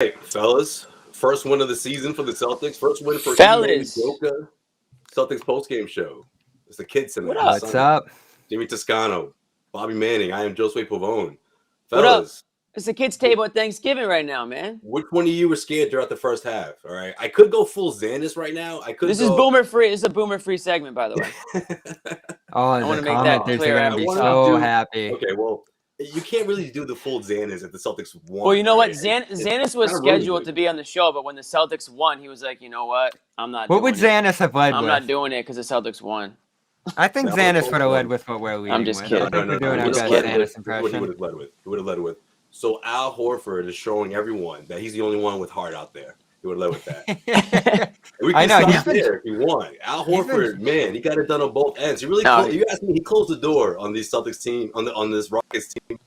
Hey, fellas, first win of the season for the Celtics. First win for Ime Fellas, Udoka. Celtics postgame show. It's the kids tonight. what On up? What's Sunday. up? Jimmy Toscano, Bobby Manning. I am Josue Pavon. What up? Fellas, It's the kids' table at Thanksgiving right now, man. which one of you were scared throughout the first half? All right, I could go full Xanis right now. I could This is go. boomer free. This is a boomer free segment, by the way. Oh, I the want to make that commenters clear are at gonna the be wanted top. to so do- happy. Okay, well, you can't really do the full Xanis if the Celtics won. Well, you know what? right? Xanis was kinda scheduled ruined to it. be on the show, but when the Celtics won, he was like, you know what? I'm not What doing would it. Xanis have led I'm with? not doing it because the Celtics won. I think That was Xanis both would have of led them. with what we're leading just with. kidding. I think we're doing I'm our just best kidding. Xanis This is what he impression. would have led with. He would have led with. So Al Horford is showing everyone that he's the only one with heart out there. He would have led with that. We I can know, stop there if he won. Al Horford, man, he got it done on both ends. He really, you asked me, he closed the door on these Celtics team, on this Rockets team.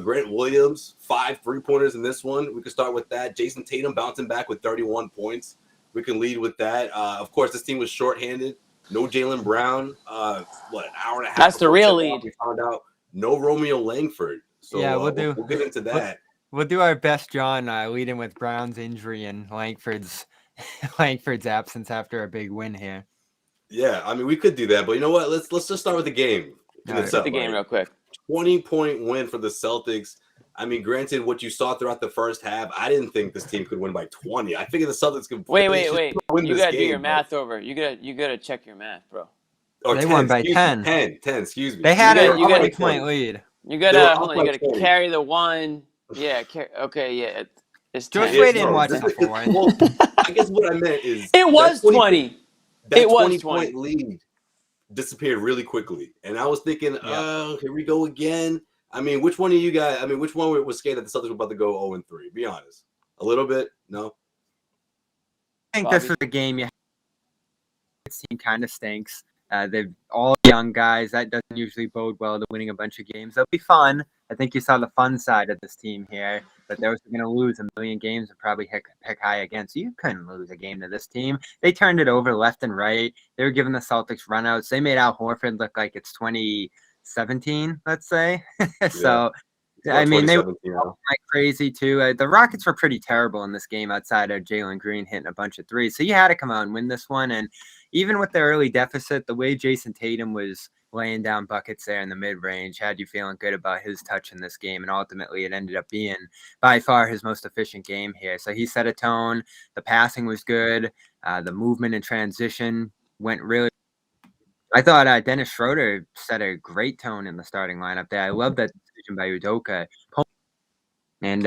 Grant Williams, 5 3-pointers in this one. We could start with that. Jason Tatum bouncing back with 31 points. We can lead with that. Of course, this team was shorthanded. No Jaylen Brown. An hour and a half? That's the before real tip-off, lead. We found out no Romeo Langford. So Yeah, we'll get into that. We'll do our best, John, leading with Brown's injury and Langford's absence after a big win here. Yeah, I mean we could do that, but you know what? Let's just start with the game. Let's hit the game real quick. 20-point win for the Celtics. I mean, granted, what you saw throughout the first half, I didn't think this team could win by 20. I figured the Celtics could. Wait. Win You this gotta do game, your math over. You gotta check your math, bro. Oh, They 10, won by excuse 10. Me, 10, excuse me. They had You a gotta- you gotta- 20-point lead. You They were gotta up hold on. by You gotta 20. carry the one. Yeah. Okay. Yeah. It's 10. Josue didn't No, watch this that is- for Well, I guess what I meant is It was that 20. That It was 20-point lead disappeared really quickly, and I was thinking, oh, here we go again. I mean, which one of you guys? I mean, which one was scared that the Celtics were about to go 0-3? Be honest, a little bit. No. I think Bobby? this was a game this team kind of stinks. They're all young guys. That doesn't usually bode well to winning a bunch of games. They'll be fun. I think you saw the fun side of this team here, but they're going to lose a million games and probably pick high again. So you couldn't lose a game to this team. They turned it over left and right. They were giving the Celtics runouts. They made Al Horford look like it's 2017, let's say. So, I mean, they were like crazy too. The Rockets were pretty terrible in this game outside of Jalen Green hitting a bunch of threes. So you had to come out and win this one. And even with the early deficit, the way Jason Tatum was laying down buckets there in the mid-range had you feeling good about his touch in this game. And ultimately, it ended up being by far his most efficient game here. So he set a tone. The passing was good. The movement and transition went really. I thought Dennis Schroeder set a great tone in the starting lineup there. I love that decision by Udoka. And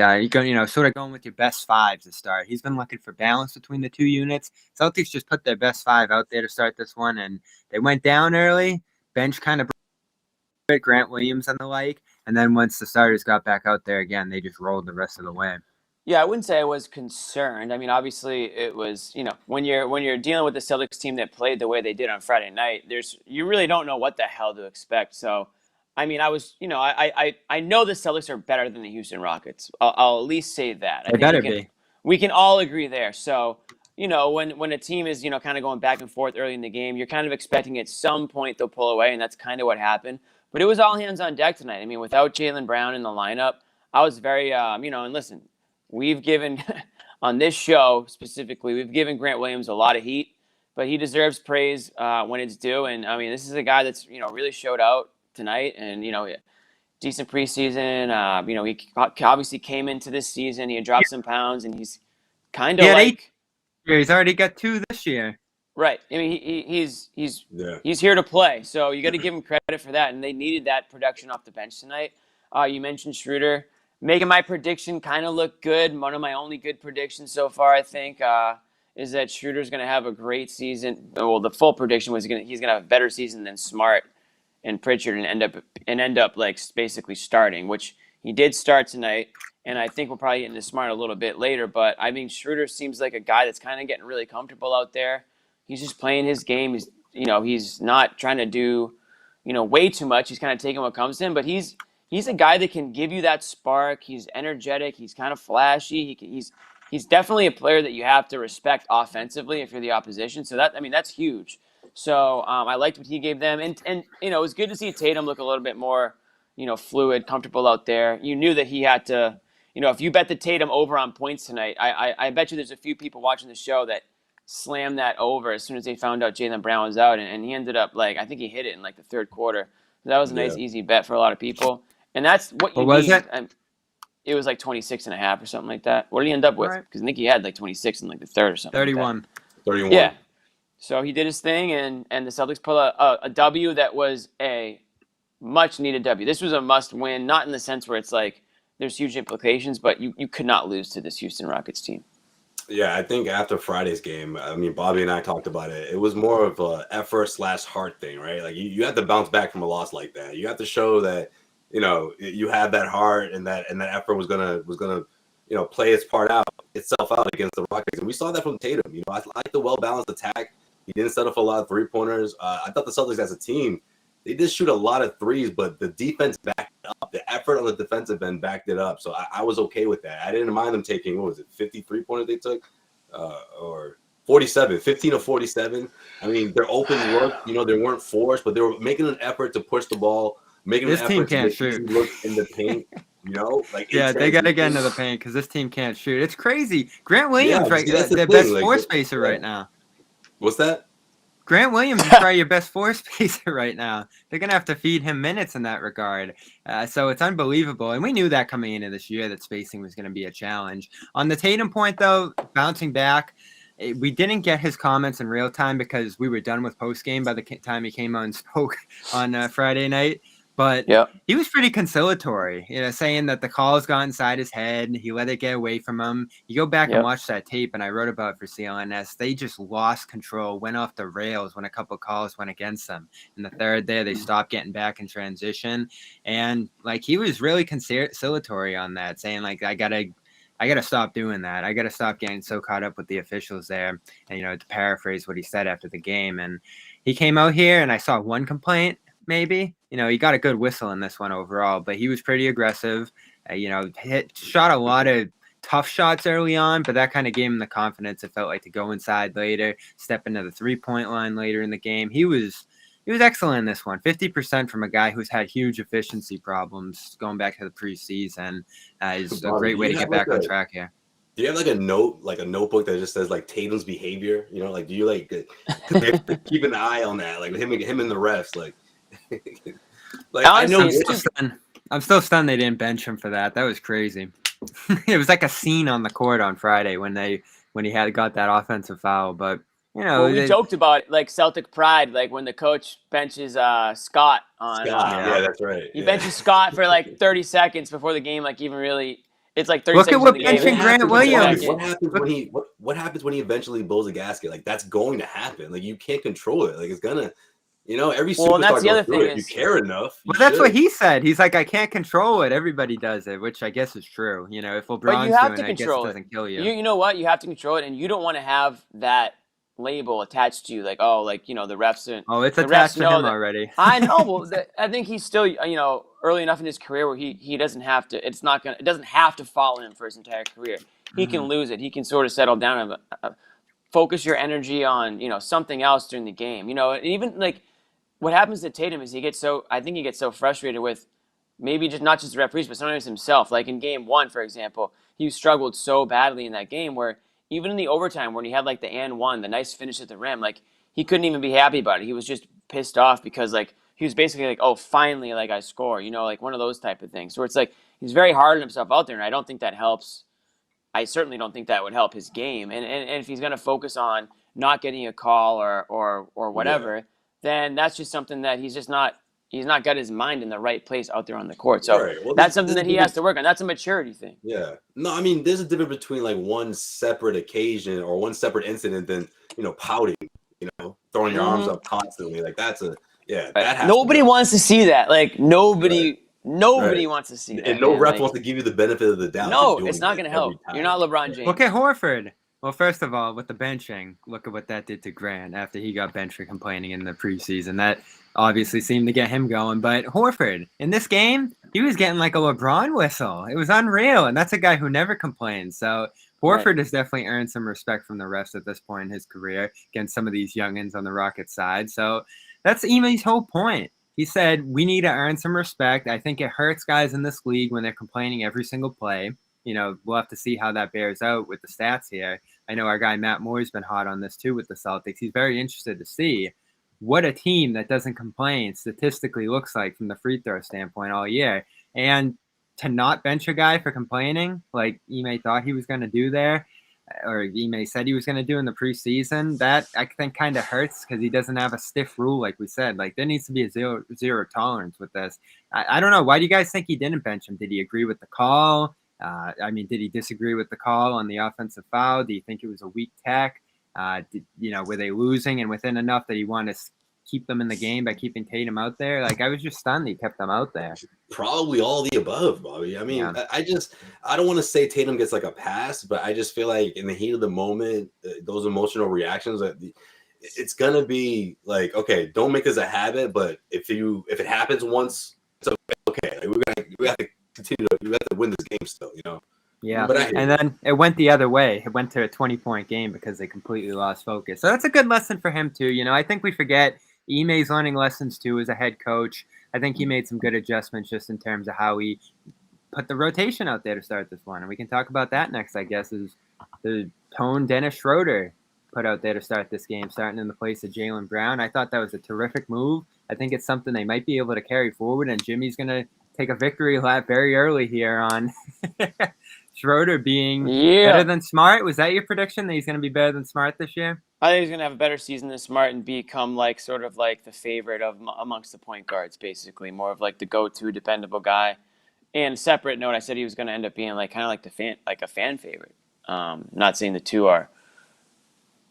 sort of going with your best five to start. He's been looking for balance between the two units. Celtics just put their best five out there to start this one, and they went down early. Bench kind of Grant Williams and the like, and then once the starters got back out there again, they just rolled the rest of the way. Yeah, I wouldn't say I was concerned. I mean, obviously, it was when you're dealing with the Celtics team that played the way they did on Friday night. You really don't know what the hell to expect. So, I mean, I was I know the Celtics are better than the Houston Rockets. I'll at least say that. They better be. We can all agree there. So, when a team is kind of going back and forth early in the game, you're kind of expecting at some point they'll pull away, and that's kind of what happened. But it was all hands on deck tonight. I mean, without Jaylen Brown in the lineup, I was very and listen. We've given, on this show specifically, we've given Grant Williams a lot of heat, but he deserves praise when it's due. And, I mean, this is a guy that's, really showed out tonight and, decent preseason. He obviously came into this season. He had dropped some pounds, and he's kind of he's already got 2 this year. Right. I mean, he's here to play. So you got to give him credit for that. And they needed that production off the bench tonight. You mentioned Schroeder. Making my prediction kind of look good. One of my only good predictions so far, I think, is that Schroeder's going to have a great season. Well, the full prediction was he's going to have a better season than Smart and Pritchard and end up like basically starting, which he did start tonight. And I think we'll probably get into Smart a little bit later. But I mean, Schroeder seems like a guy that's kind of getting really comfortable out there. He's just playing his game. He's not trying to do, way too much. He's kind of taking what comes to him. But he's a guy that can give you that spark. He's energetic. He's kind of flashy. He's definitely a player that you have to respect offensively if you're the opposition. So that's huge. So I liked what he gave them, and it was good to see Tatum look a little bit more, fluid, comfortable out there. You knew that he had to, if you bet the Tatum over on points tonight, I bet you there's a few people watching the show that slammed that over as soon as they found out Jaylen Brown was out, and he ended up I think he hit it in the third quarter. That was a nice easy bet for a lot of people, and that's what you need. It was 26.5 or something like that. What did he end up with? Because I think he had 26 in the third or something. 31. 31. Yeah. So he did his thing, and the Celtics pulled a W that was a much needed W. This was a must win, not in the sense where it's there's huge implications, but you could not lose to this Houston Rockets team. Yeah, I think after Friday's game, I mean, Bobby and I talked about it. It was more of a effort/heart thing, right? You have to bounce back from a loss like that. You have to show that you have that heart and that effort was gonna play itself out against the Rockets, and we saw that from Tatum. I like the well-balanced attack. He didn't set up a lot of three-pointers. I thought the Celtics as a team, they did shoot a lot of threes, but the defense backed it up. The effort on the defensive end backed it up. So I was okay with that. I didn't mind them taking, 53 pointers they took? Or 47, 15 of 47. I mean, their open look, they weren't forced, but they were making an effort to push the ball, making this an team effort can't to shoot. Look in the paint. They got to get into the paint because this team can't shoot. It's crazy. Grant Williams, their best floor spacer right now. What's that? Grant Williams is probably your best floor spacer right now. They're going to have to feed him minutes in that regard. So it's unbelievable. And we knew that coming into this year that spacing was going to be a challenge. On the Tatum point, though, bouncing back, we didn't get his comments in real time because we were done with postgame by the time he came on and spoke on Friday night. But he was pretty conciliatory, saying that the calls got inside his head. He let it get away from him. You go back and watch that tape, and I wrote about it for CLNS. They just lost control, went off the rails when a couple of calls went against them. In the third there, they stopped getting back in transition. And, he was really conciliatory on that, saying, I gotta stop doing that. I gotta stop getting so caught up with the officials there. And, to paraphrase what he said after the game. And he came out here, and I saw one complaint. Maybe, he got a good whistle in this one overall, but he was pretty aggressive, shot a lot of tough shots early on, but that kind of gave him the confidence. It felt like to go inside later, step into the 3-point line later in the game. He was excellent in this one. 50% from a guy who's had huge efficiency problems going back to the preseason is a great way to get back on track here. Do you have a notebook that just says Tatum's behavior? Do you keep an eye on that, him and the refs, I know I'm still stunned they didn't bench him for that. That was crazy. It was like a scene on the court on Friday when he had got that offensive foul. But we joked about it, Celtic pride, when the coach benches Scott on. Yeah, that's right. He benches Scott for 30 seconds before the game, even really. It's 30 Look seconds. Look at what benching Grant Williams. What happens when he eventually blows a gasket? That's going to happen. You can't control it. It's gonna. Every superstar that's the other through thing it. You care enough. That's what he said. He's I can't control it. Everybody does it, which I guess is true. If LeBron's doing it, I guess it doesn't kill you. You know what? You have to control it, and you don't want to have that label attached to you, the refs. It's attached to him already. I know. Well, I think he's still, early enough in his career where he doesn't have to. It doesn't have to follow him for his entire career. He can lose it. He can sort of settle down and focus your energy on something else during the game. Even what happens to Tatum is he gets so frustrated with maybe not just the referees, but sometimes himself. In game 1, for example, he struggled so badly in that game where even in the overtime when he had the and one, the nice finish at the rim, he couldn't even be happy about it. He was just pissed off because he was basically oh, finally, I score, one of those type of things. So it's he's very hard on himself out there, and I don't think that helps. I certainly don't think that would help his game. And if he's going to focus on not getting a call or whatever, then that's just something that he's not got his mind in the right place out there on the court. So that's something that he has to work on. That's a maturity thing. Yeah. No, I mean, there's a difference between one separate occasion or one separate incident than, pouting, throwing your arms up constantly. That has nobody wants to see that. Nobody wants to see that. And no ref wants to give you the benefit of the doubt. No, it's not going to help. You're not LeBron James. Look at Horford. Well, first of all, with the benching, look at what that did to Grant after he got benched for complaining in the preseason. That obviously seemed to get him going. But Horford, in this game, he was getting a LeBron whistle. It was unreal, and that's a guy who never complains. So Horford has definitely earned some respect from the refs at this point in his career against some of these youngins on the Rockets side. So that's Ime's whole point. He said, we need to earn some respect. I think it hurts guys in this league when they're complaining every single play. we'll have to see how that bears out with the stats here. I know our guy Matt Moore's been hot on this too with the Celtics. He's very interested to see what a team that doesn't complain statistically looks like from the free throw standpoint all year. And to not bench a guy for complaining, like Ime thought he was going to do there, or Ime said he was going to do in the preseason, that I think kind of hurts because he doesn't have a stiff rule, like we said. Like, there needs to be a zero tolerance with this. I don't know. Why do you guys think he didn't bench him? Did he agree with the call? Did he disagree with the call on the offensive foul? Do you think it was a weak tech? Were they losing and within enough that he wanted to keep them in the game by keeping Tatum out there? Like, I was just stunned he kept them out there. Probably all the above, Bobby. I mean, yeah. I don't want to say Tatum gets like a pass, but I just feel like in the heat of the moment, those emotional reactions, it's gonna be like, okay, don't make this a habit, but if it happens once, it's okay. Like, we have to continue. We have to win this game still, Yeah, and then it went the other way. It went to a 20-point game because they completely lost focus. So that's a good lesson for him too. I think we forget Ime's learning lessons too as a head coach. I think he made some good adjustments just in terms of how he put the rotation out there to start this one. And we can talk about that next, I guess, is the tone Dennis Schroeder put out there to start this game, starting in the place of Jaylen Brown. I thought that was a terrific move. I think it's something they might be able to carry forward, and Jimmy's going to take a victory lap very early here on Schroeder being better than Smart. Was that your prediction, that he's going to be better than Smart this year? I think he's going to have a better season than Smart and become sort of the favorite amongst the point guards, basically. More of the go-to dependable guy. And separate note, I said he was going to end up being kind of a fan favorite. Not saying the two are.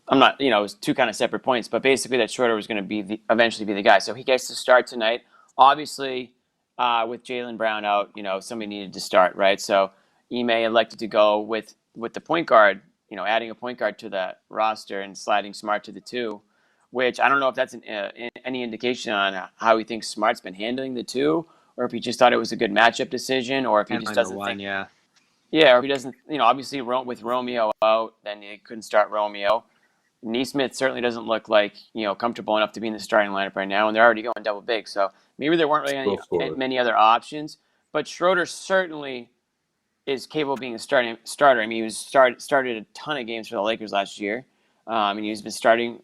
I'm not, it was two kind of separate points, but basically that Schroeder was going to eventually be the guy. So he gets to start tonight. Obviously, with Jaylen Brown out, somebody needed to start, right? So Ime elected to go with the point guard, adding a point guard to that roster and sliding Smart to the 2, which I don't know if that's any indication on how he thinks Smart's been handling the 2, or if he just thought it was a good matchup decision, or if he just doesn't think. Yeah, or if he doesn't, obviously with Romeo out, then he couldn't start Romeo. Nesmith certainly doesn't look like, comfortable enough to be in the starting lineup right now, and they're already going double big. So maybe there weren't really many other options. But Schroeder certainly is capable of being a starter. I mean, he started a ton of games for the Lakers last year. He's been starting,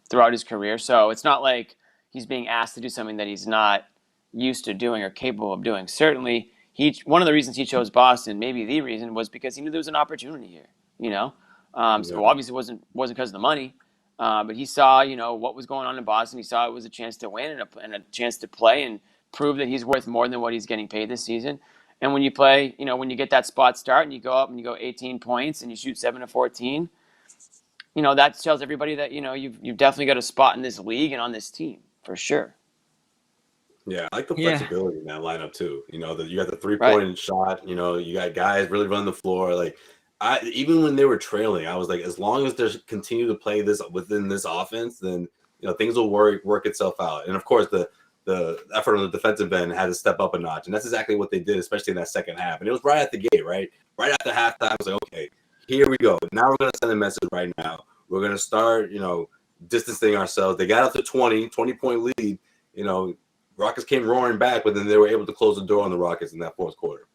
throughout his career. So it's not like he's being asked to do something that he's not used to doing or capable of doing. Certainly, one of the reasons he chose Boston, maybe the reason, was because he knew there was an opportunity here, So obviously it wasn't because of the money, but he saw, what was going on in Boston. He saw it was a chance to win and a chance to play and prove that he's worth more than what he's getting paid this season. And when you play, when you get that spot start and you go up and you go 18 points and you shoot 7 of 14, that tells everybody that, you've definitely got a spot in this league and on this team for sure. Yeah, I like the flexibility in that lineup too. You got the 3-point shot. You got guys really running the floor. Even when they were trailing, I was like, as long as they continue to play this within this offense, then things will work itself out. And of course, the effort on the defensive end had to step up a notch, and that's exactly what they did, especially in that second half. And it was right at the gate, right after halftime. I was like, okay, here we go. Now we're gonna send a message right now. We're gonna start, distancing ourselves. They got up to 20-point lead. Rockets came roaring back, but then they were able to close the door on the Rockets in that fourth quarter.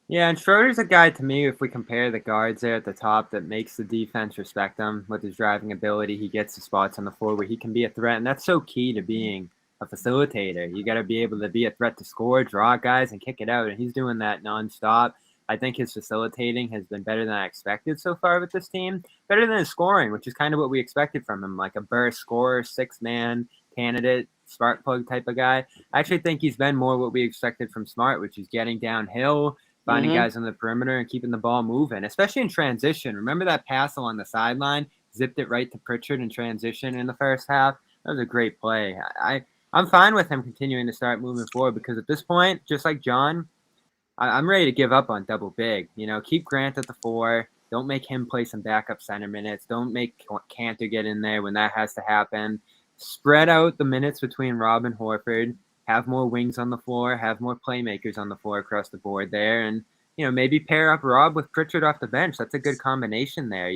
Yeah, and Schroeder's a guy, to me, if we compare the guards there at the top, that makes the defense respect him with his driving ability. He gets the spots on the floor where he can be a threat, and that's so key to being a facilitator. You got to be able to be a threat to score, draw guys, and kick it out, and he's doing that nonstop. I think his facilitating has been better than I expected so far with this team. Better than his scoring, which is kind of what we expected from him, like a burst scorer, 6-man candidate, spark plug type of guy. I actually think he's been more what we expected from Smart, which is getting downhill, finding guys on the perimeter and keeping the ball moving, especially in transition. Remember that pass along the sideline? Zipped it right to Pritchard in transition in the first half. That was a great play. I'm fine with him continuing to start moving forward because at this point, just like John, I'm ready to give up on double big. Keep Grant at the 4. Don't make him play some backup center minutes. Don't make Cantor get in there when that has to happen. Spread out the minutes between Rob and Horford. Have more wings on the floor. Have more playmakers on the floor across the board there. And, maybe pair up Rob with Pritchard off the bench. That's a good combination there.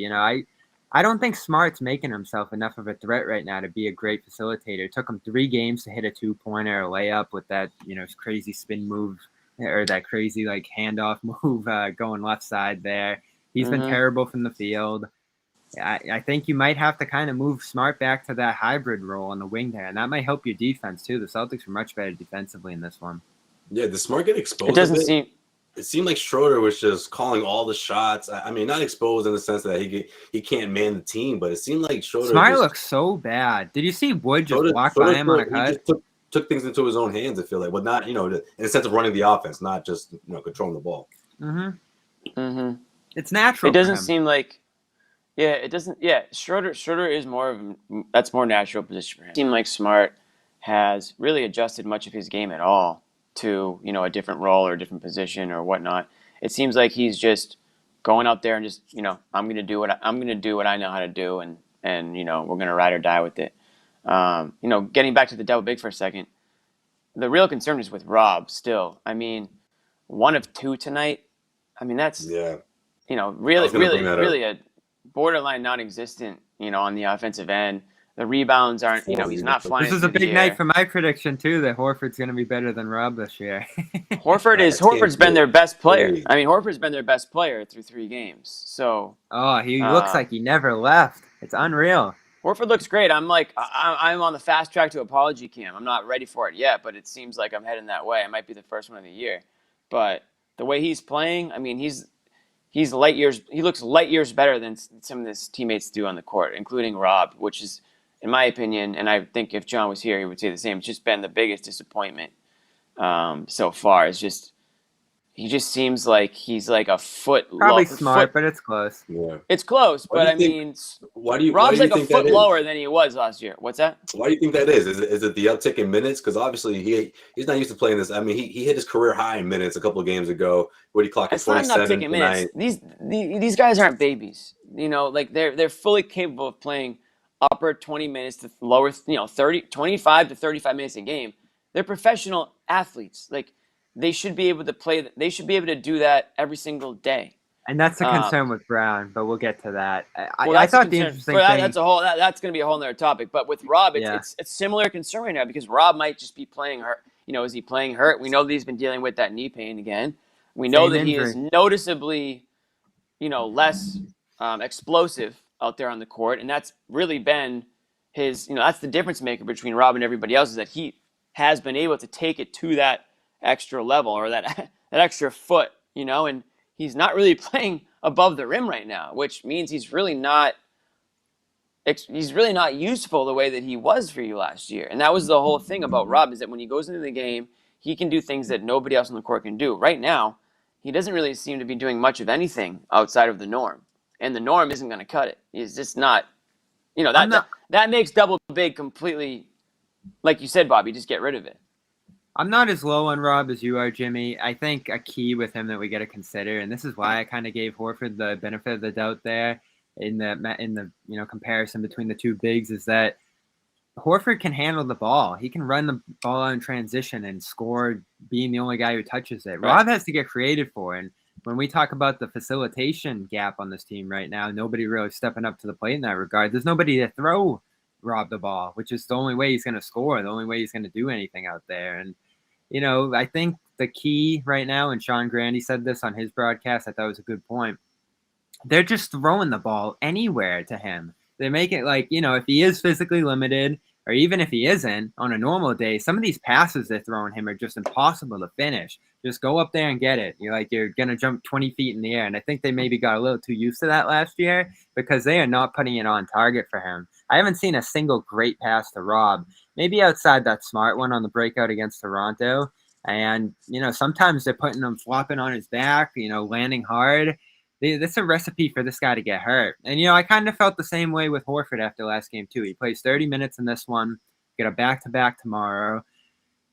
I don't think Smart's making himself enough of a threat right now to be a great facilitator. It took him 3 games to hit a 2-pointer, a layup with that, crazy spin move or that crazy like handoff move going left side there. He's been terrible from the field. I think you might have to kind of move Smart back to that hybrid role on the wing there, and that might help your defense too. The Celtics were much better defensively in this one. Yeah, did Smart get exposed? It doesn't seem. It seemed like Schroeder was just calling all the shots. I mean, not exposed in the sense that he can't man the team, but it seemed like Schroeder. Smart looks so bad. Did you see Wood just walk by him on a cut? He just took things into his own hands. I feel like, but not in the sense of running the offense, not just controlling the ball. It's natural. It doesn't seem like. Yeah, it doesn't. Yeah, Schroeder is that's more natural position for him. It seems like Smart has really adjusted much of his game at all to a different role or a different position or whatnot. It seems like he's just going out there and just I'm gonna do what I know how to do, and we're gonna ride or die with it. Getting back to the double big for a second, the real concern is with Rob still. I mean, 1 of 2 tonight. I mean that's really a borderline non-existent, on the offensive end. The rebounds aren't, he's not flying. This is a big night for my prediction too, that Horford's going to be better than Rob this year. Horford's been their best player. I mean, Horford's been their best player through 3 games. So. He looks like he never left. It's unreal. Horford looks great. I'm on the fast track to apology cam. I'm not ready for it yet, but it seems like I'm heading that way. I might be the first one of the year, but the way he's playing, I mean, he's light years. He looks light years better than some of his teammates do on the court, including Rob, which is, in my opinion, and I think if John was here, he would say the same. It's just been the biggest disappointment so far. He just seems like he's like a foot. Probably Smart, but it's close. Yeah, it's close. But I mean, Rob's like a foot lower than he was last year. What's that? Why do you think that is? Is it the uptick in minutes? Because obviously he's not used to playing this. I mean, he hit his career high in minutes a couple of games ago. What he clocked at 27 tonight. These guys aren't babies. Like they're fully capable of playing upper 20 minutes to lower 25 to 35 minutes a game. They're professional athletes. Like they should be able to play. They should be able to do that every single day. And that's the concern with Brown, but we'll get to that. I thought the interesting thing. That's going to be a whole other topic. But with Rob, it's similar concern right now because Rob might just be playing hurt. Is he playing hurt? We know that he's been dealing with that knee pain again. We know that he is noticeably, less explosive out there on the court, and that's really been his. That's the difference maker between Rob and everybody else is that he has been able to take it to that extra level or that extra foot, and he's not really playing above the rim right now, which means he's really not useful the way that he was for you last year. And that was the whole thing about Rob is that when he goes into the game, he can do things that nobody else on the court can do. Right now, he doesn't really seem to be doing much of anything outside of the norm. And the norm isn't going to cut it. He's just not, that makes double big completely, like you said, Bobby, just get rid of it. I'm not as low on Rob as you are, Jimmy. I think a key with him that we got to consider, and this is why I kind of gave Horford the benefit of the doubt there in the comparison between the two bigs, is that Horford can handle the ball. He can run the ball out in transition and score, being the only guy who touches it. Right. Rob has to get creative for it. And when we talk about the facilitation gap on this team right now, nobody really stepping up to the plate in that regard. There's nobody to throw Rob the ball, which is the only way he's going to score, the only way he's going to do anything out there. And, I think the key right now, and Sean Grandy said this on his broadcast, I thought it was a good point. They're just throwing the ball anywhere to him. They make it like, if he is physically limited, or even if he isn't on a normal day, some of these passes they're throwing him are just impossible to finish. Just go up there and get it. You're going to jump 20 feet in the air. And I think they maybe got a little too used to that last year because they are not putting it on target for him. I haven't seen a single great pass to Rob, maybe outside that Smart one on the breakout against Toronto. And, sometimes they're putting him flopping on his back, landing hard. That's a recipe for this guy to get hurt. And, I kind of felt the same way with Horford after last game, too. He plays 30 minutes in this one, get a back-to-back tomorrow.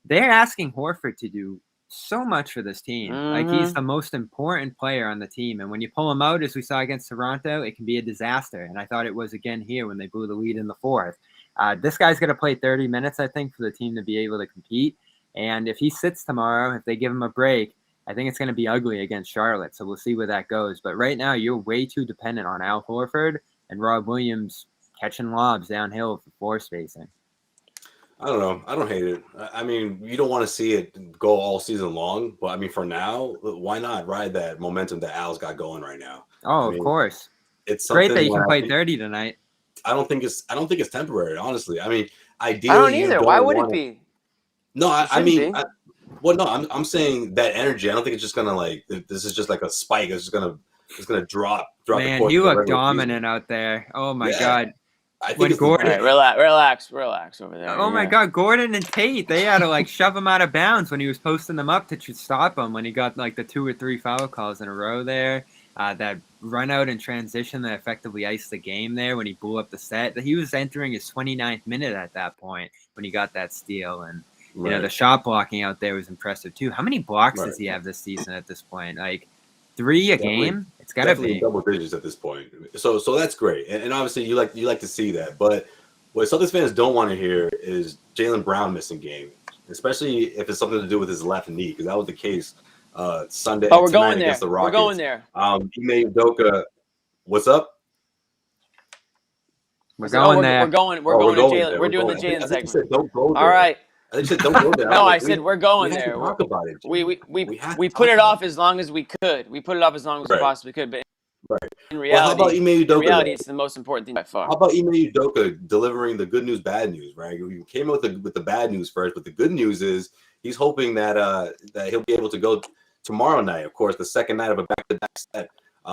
They're asking Horford to do so much for this team. Mm-hmm. Like, he's the most important player on the team. And when you pull him out, as we saw against Toronto, it can be a disaster. And I thought it was again here when they blew the lead in the fourth. This guy's going to play 30 minutes, I think, for the team to be able to compete. And if he sits tomorrow, if they give him a break, I think it's going to be ugly against Charlotte, so we'll see where that goes. But right now, you're way too dependent on Al Horford and Rob Williams catching lobs downhill for floor spacing. I don't know. I don't hate it. I mean, you don't want to see it go all season long, but I mean, for now, why not ride that momentum that Al's got going right now? I Oh, of mean, course. it's Great that something you can play that 30 tonight. I don't think it's temporary. Honestly, I mean, I don't ideally, you either. Why don't would it want to. be? No, It shouldn't be. Well, no, I'm saying that energy. I don't think it's just gonna like this is just like a spike. It's gonna drop throughout the Man, course he of the looked regular season. dominant out there. Oh my Yeah, God. I think When it's the All Gordon, right, beginning. relax over there. oh my Yeah. God, Gordon and Tate, they had to like shove him out of bounds when he was posting them up to stop him when he got like the 2 or 3 foul calls in a row there. That run out and transition that effectively iced the game there when he blew up the set. He was entering his 29th minute at that point when he got that steal. And, you know, the shot blocking out there was impressive too. How many blocks does he have this season at this point? Like 3 a game? It's got to be. Double digits at this point. So that's great. And obviously you like to see that. But what Celtics fans don't want to hear is Jaylen Brown missing game, especially if it's something to do with his left knee, because that was the case Sunday Oh, we're tonight going there. against the Rockets. We're going there. Ime Udoka, what's up? We're going there. We're going to Jaylen. We're doing the Jaylen segment. Said, don't go there. All right. I think you said don't go there. No, I said we're going there. Talk about it. We put it off as long as we could. We put it off as long as we possibly could. But in reality, how about Ime Udoka, it's the most important thing by far. How about Ime Udoka delivering the good news, bad news? Right, we came out with the bad news first, but the good news is he's hoping that he'll be able to go tomorrow night. Of course, the second night of a back-to-back set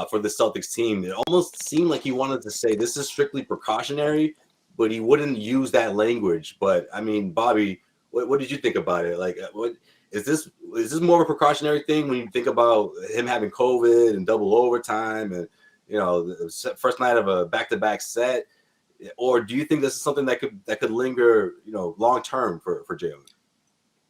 for the Celtics team. It almost seemed like he wanted to say this is strictly precautionary, but he wouldn't use that language. But I mean, Bobby, what did you think about it? Like, what is this? Is this more of a precautionary thing when you think about him having COVID and double overtime and the first night of a back-to-back set, or do you think this is something that could linger, long term for Jaylen?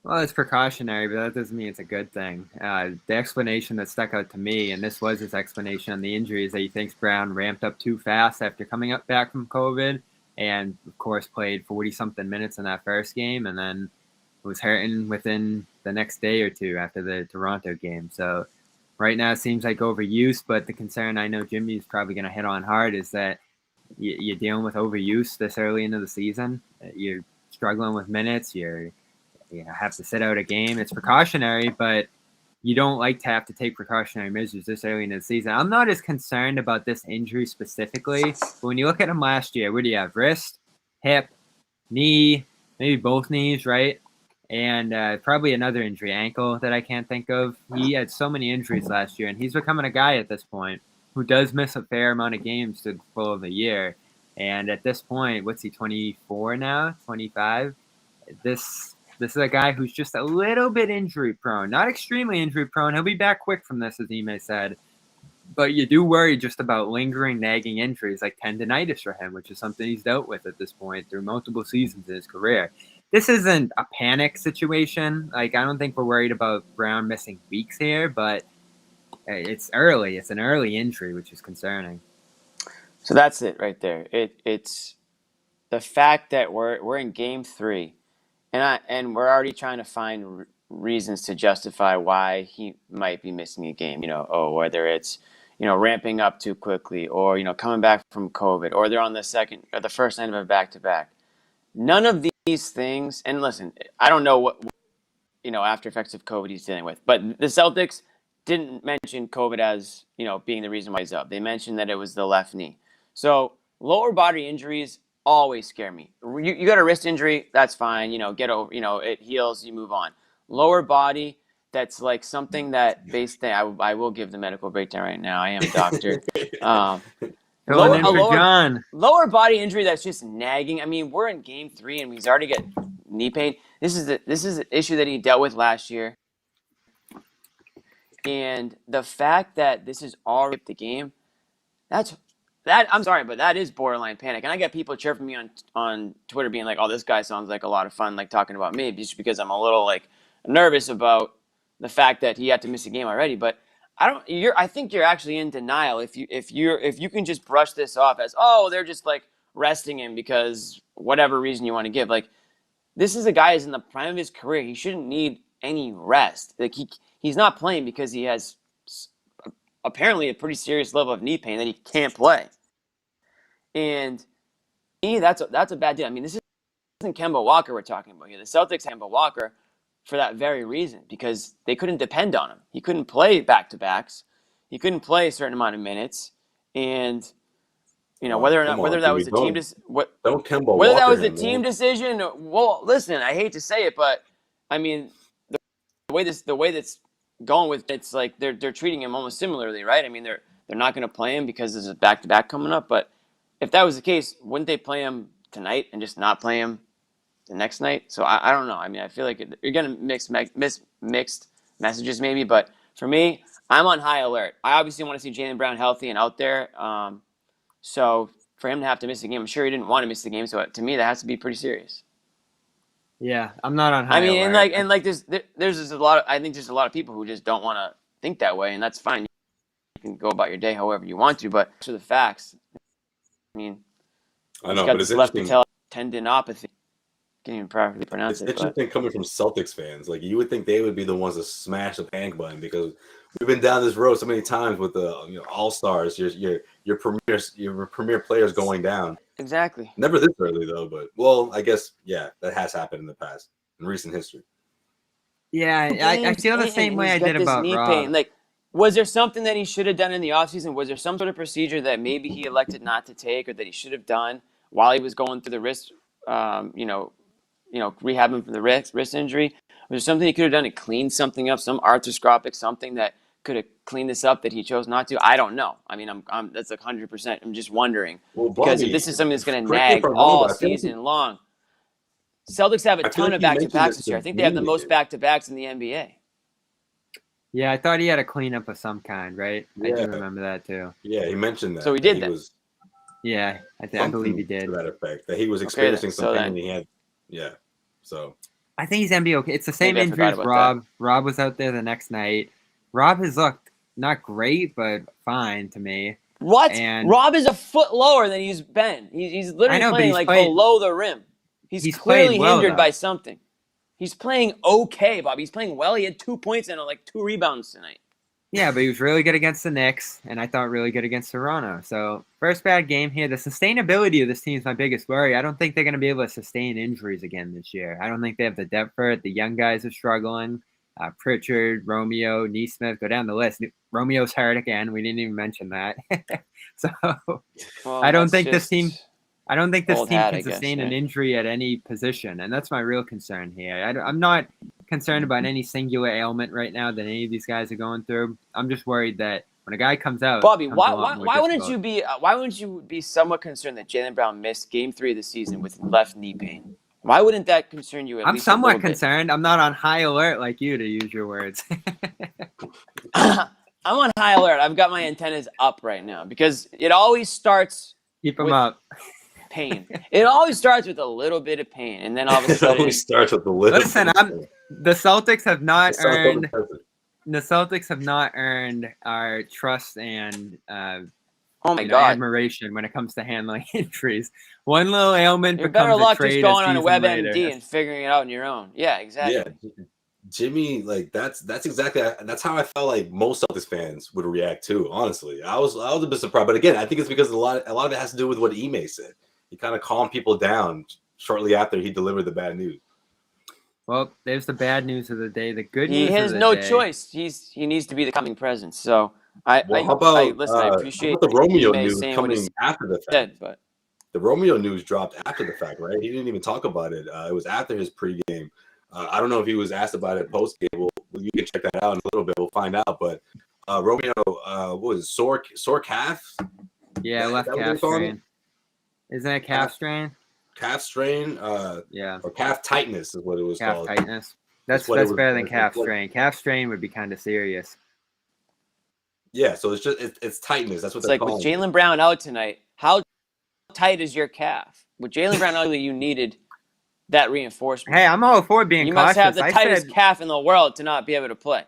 Well, it's precautionary, but that doesn't mean it's a good thing. The explanation that stuck out to me, and this was his explanation on the injury, is that he thinks Brown ramped up too fast after coming back from COVID, and of course played 40-something minutes in that first game, and then was hurting within the next day or two after the Toronto game. So right now it seems like overuse, but the concern I know Jimmy's probably going to hit on hard is that you're dealing with overuse this early into the season. You're struggling with minutes. You have to sit out a game. It's precautionary, but you don't like to have to take precautionary measures this early in the season. I'm not as concerned about this injury specifically, but when you look at him last year, what do you have? Wrist, hip, knee, maybe both knees, right? And probably another injury, ankle, that I can't think of. He had so many injuries last year, and he's becoming a guy at this point who does miss a fair amount of games to the full of a year. And at this point, what's he, 24 now? 25? This is a guy who's just a little bit injury prone. Not extremely injury prone. He'll be back quick from this, as Ime said. But you do worry just about lingering, nagging injuries like tendonitis for him, which is something he's dealt with at this point through multiple seasons in his career. This isn't a panic situation. Like, I don't think we're worried about Brown missing weeks here, but it's early. It's an early injury, which is concerning. So that's it right there. It's the fact that we're in Game 3, and we're already trying to find reasons to justify why he might be missing a game. Whether it's ramping up too quickly, or coming back from COVID, or they're on the first night of a back-to-back. None of these things, and listen, I don't know what after effects of COVID he's dealing with, but the Celtics didn't mention COVID as being the reason why he's up. They mentioned that it was the left knee. So lower body injuries always scare me. You got a wrist injury, that's fine. Get over. It heals. You move on. Lower body, that's like something that I will give the medical breakdown right now. I am a doctor. Lower body injury that's just nagging. I mean, we're in Game 3 and he's already got knee pain. This is an issue that he dealt with last year, and the fact that this is already the game, I'm sorry, but that is borderline panic. And I get people chirping me on Twitter, being like, "Oh, this guy sounds like a lot of fun, like talking about me," just because I'm a little like nervous about the fact that he had to miss a game already. But I think you're actually in denial if you can just brush this off as, oh, they're just like resting him because whatever reason you want to give. Like, this is a guy who's in the prime of his career. He shouldn't need any rest. Like, he's not playing because he has apparently a pretty serious level of knee pain that he can't play. And that's a bad deal. I mean, this is isn't Kemba Walker we're talking about here. The Celtics have Kemba Walker for that very reason, because they couldn't depend on him. He couldn't play back-to-backs. He couldn't play a certain amount of minutes. And, whether that was the team decision, well, listen, I hate to say it, but I mean, the way that's going with it's like they're treating him almost similarly, right? I mean, they're not going to play him because there's a back-to-back coming up, but if that was the case, wouldn't they play him tonight and just not play him the next night? So I don't know. I mean, I feel like you're getting mixed messages maybe, but for me, I'm on high alert. I obviously want to see Jaylen Brown healthy and out there. So for him to have to miss a game, I'm sure he didn't want to miss the game. So to me, that has to be pretty serious. Yeah, I'm not on high alert. There's just a lot of, I think there's a lot of people who just don't want to think that way, and that's fine. You can go about your day however you want to, but to the facts, I mean, I know, but it's interesting. Tendinopathy. Can't even properly pronounce it. It's interesting coming from Celtics fans. Like, you would think they would be the ones to smash the panic button, because we've been down this road so many times with the all-stars, your premier players going down. Exactly. Never this early though, but I guess that has happened in the past, in recent history. Yeah, I feel the same way I did about Rob. Pain. Like, was there something that he should have done in the offseason? Was there some sort of procedure that maybe he elected not to take, or that he should have done while he was going through the wrist, rehabbing from the wrist injury? Was there something he could have done to clean something up, some arthroscopic something that could have cleaned this up that he chose not to? I don't know. I mean, I'm that's 100%. I'm just wondering, because if this is something that's going to nag all season long. Celtics have a ton of back-to-backs this year. I think they have the most back-to-backs in the NBA. Yeah, I thought he had a cleanup of some kind, right? Yeah. I do remember that too. Yeah, he mentioned that. So he did that. Yeah, I believe he did. To that effect, that he was experiencing something and he had. Yeah, so. I think he's going to be okay. It's the same injury as Rob. That. Rob was out there the next night. Rob has looked not great, but fine to me. What? And Rob is a foot lower than he's been. He's literally playing below the rim. He's clearly hindered by something. He's playing okay, Bob. He's playing well. He had 2 points and 2 rebounds tonight. Yeah, but he was really good against the Knicks, and I thought really good against Toronto. So first bad game here. The sustainability of this team is my biggest worry. I don't think they're going to be able to sustain injuries again this year. I don't think they have the depth for it. The young guys are struggling. Pritchard, Romeo, Neesmith, go down the list. Romeo's hurt again. We didn't even mention that. So I don't think this team can sustain an injury at any position, and that's my real concern here. I'm not concerned about any singular ailment right now that any of these guys are going through. I'm just worried that when a guy comes out, Bobby, why wouldn't you be somewhat concerned that Jaylen Brown missed Game 3 of the season with left knee pain? Why wouldn't that concern you? I'm somewhat concerned. I'm not on high alert like you, to use your words. I'm on high alert. I've got my antennas up right now because it always starts. Keep them up. Pain. It always starts with a little bit of pain, and then all of a sudden it always starts with a little. Listen, the Celtics have not earned. The Celtics have not earned our trust and admiration when it comes to handling injuries. One little ailment You're becomes better luck a trade just going on a WebMD later. and figuring it out on your own. Yeah, exactly. Yeah, Jimmy, that's how I felt like most Celtics fans would react too. Honestly, I was a bit surprised, but again, I think it's because a lot of it has to do with what Ime said. He kind of calmed people down shortly after he delivered the bad news. Well, there's the bad news of the day. The good news. He has no choice. He needs to be the coming presence. So I appreciate the Romeo news coming after the fact. But the Romeo news dropped after the fact, right? He didn't even talk about it. It was after his pregame. I don't know if he was asked about it postgame. You can check that out in a little bit. We'll find out. But Romeo, what was it, sore calf? Yeah, left calf strain. Isn't that calf strain? Calf strain, yeah, or calf tightness is what it was called. Calf tightness. That's better than calf strain. Calf strain would be kind of serious. Yeah, so it's tightness. That's what it's like with Jaylen Brown out tonight. How tight is your calf? With Jaylen Brown out, you needed that reinforcement. Hey, I'm all for being cautious. You must have the tightest calf in the world to not be able to play.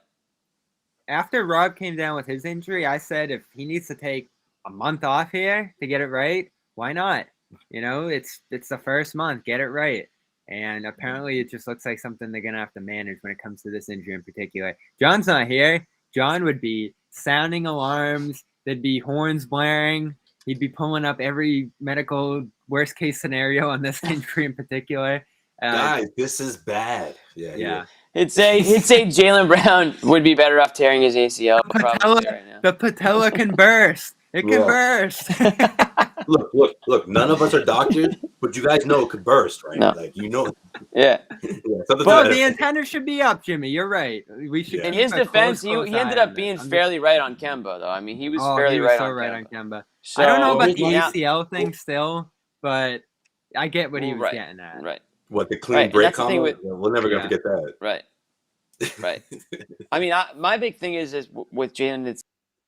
After Rob came down with his injury, I said if he needs to take a month off here to get it right, why not? You know, it's the first month. Get it right. And apparently it just looks like something they're going to have to manage when it comes to this injury in particular. John's not here. John would be sounding alarms. There'd be horns blaring. He'd be pulling up every medical worst case scenario on this injury in particular. Guys, this is bad. Yeah. He'd say Jaylen Brown would be better off tearing his ACL probably right now. The patella can burst. It can burst. Look. None of us are doctors, but you guys know it could burst, right? No. Like, you know. Yeah. Well, the antenna should be up, Jimmy. You're right. We should. In his defense, he ended up being fairly right on Kemba, though. I mean, he was fairly right on Kemba. So, I don't know about the ACL thing still, but I get what he was getting at. Right. What, the clean break comment? We're never going to forget that. Right. I mean, my big thing is with Jaylen, it's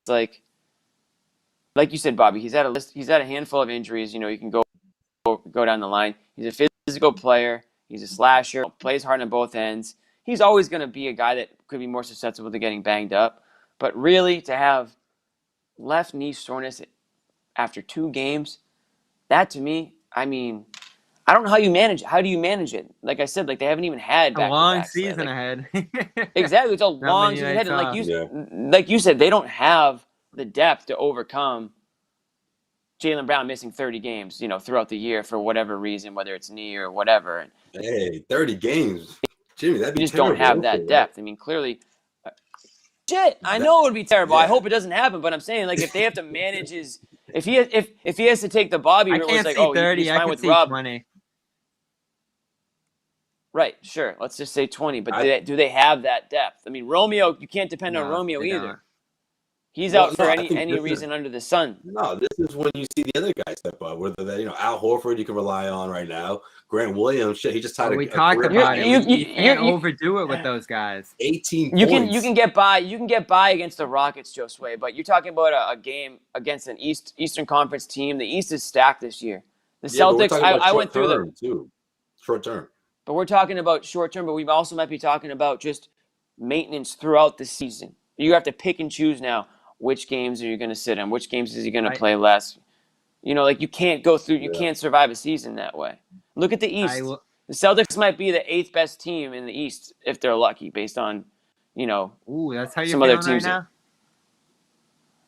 like you said, Bobby, he's had a handful of injuries. You know, you can go down the line. He's a physical player. He's a slasher. Plays hard on both ends. He's always going to be a guy that could be more susceptible to getting banged up. But really, to have left knee soreness after 2 games, that to me, I mean, I don't know how you manage it. How do you manage it? Like I said, like they haven't even had a long season ahead. Exactly, it's a long season ahead. And like you said, they don't have the depth to overcome Jaylen Brown missing 30 games, you know, throughout the year for whatever reason, whether it's knee or whatever. Hey, 30 games, Jimmy. That'd be you just don't have that depth. I mean, clearly, I know it would be terrible. I hope it doesn't happen. But I'm saying, like, if they have to manage if he has to take the Bobby, I can't see 30. He's fine with Rob. 20. Right, sure. Let's just say 20. But do they have that depth? I mean, Romeo, you can't depend on Romeo either. Don't. He's out for any reason under the sun. No, this is when you see the other guys step up. Whether that, Al Horford you can rely on right now. Grant Williams, he just tied. We talked about it. You can't overdo it with those guys. 18 You points. can get by. You can get by against the Rockets, Josue. But you're talking about a game against an Eastern Conference team. The East is stacked this year. The Celtics. I went through them too. Short term. But we're talking about short term. But we also might be talking about just maintenance throughout the season. You have to pick and choose now. Which games are you going to sit on? Which games is he going to play less? You know, like you can't go through. You can't survive a season that way. Look at the East. The Celtics might be the 8th best team in the East if they're lucky, based on, that's how you're some other feeling teams. right now?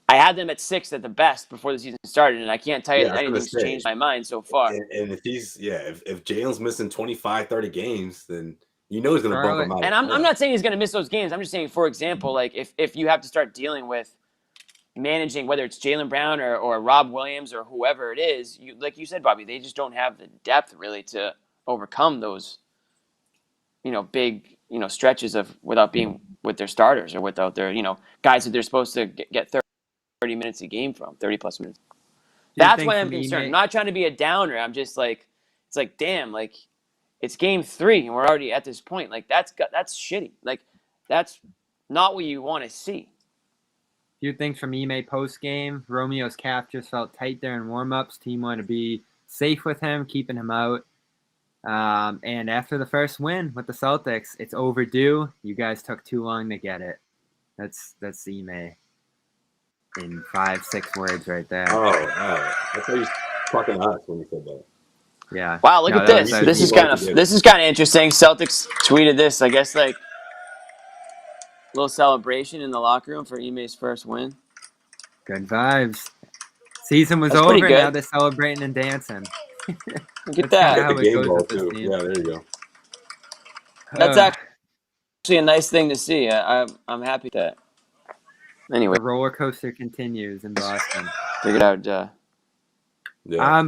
I had them at 6th at the best before the season started, and I can't tell you that anything's changed my mind so far. And if if Jalen's missing 25, 30 games, then he's going to bump him out. And I'm not saying he's going to miss those games. I'm just saying, for example, like if you have to start dealing with managing, whether it's Jaylen Brown or Rob Williams or whoever it is, like you said, Bobby, they just don't have the depth really to overcome those, big, stretches of without being with their starters or without their, guys that they're supposed to get 30 minutes a game from, 30 plus minutes. That's why I'm concerned. I'm not trying to be a downer. I'm just like, it's like, damn, like it's game 3 and we're already at this point. Like that's shitty. Like that's not what you want to see. Few things from Ime post-game. Romeo's calf just felt tight there in warm-ups. Team wanted to be safe with him, keeping him out. And after the first win with the Celtics, it's overdue. You guys took too long to get it. That's Ime in 5-6 words right there. Oh, all right. I thought you were talking to us when you said that. Yeah. Wow, look at this. This is kind of interesting. Celtics tweeted this, I guess, like little celebration in the locker room for Ime's first win. Good vibes. Season was That's over. pretty good. Now they're celebrating and dancing. Look at that. How it goes with this too. team. Yeah, there you go. That's actually a nice thing to see. I'm happy with that. Anyway, the roller coaster continues in Boston. Figured out.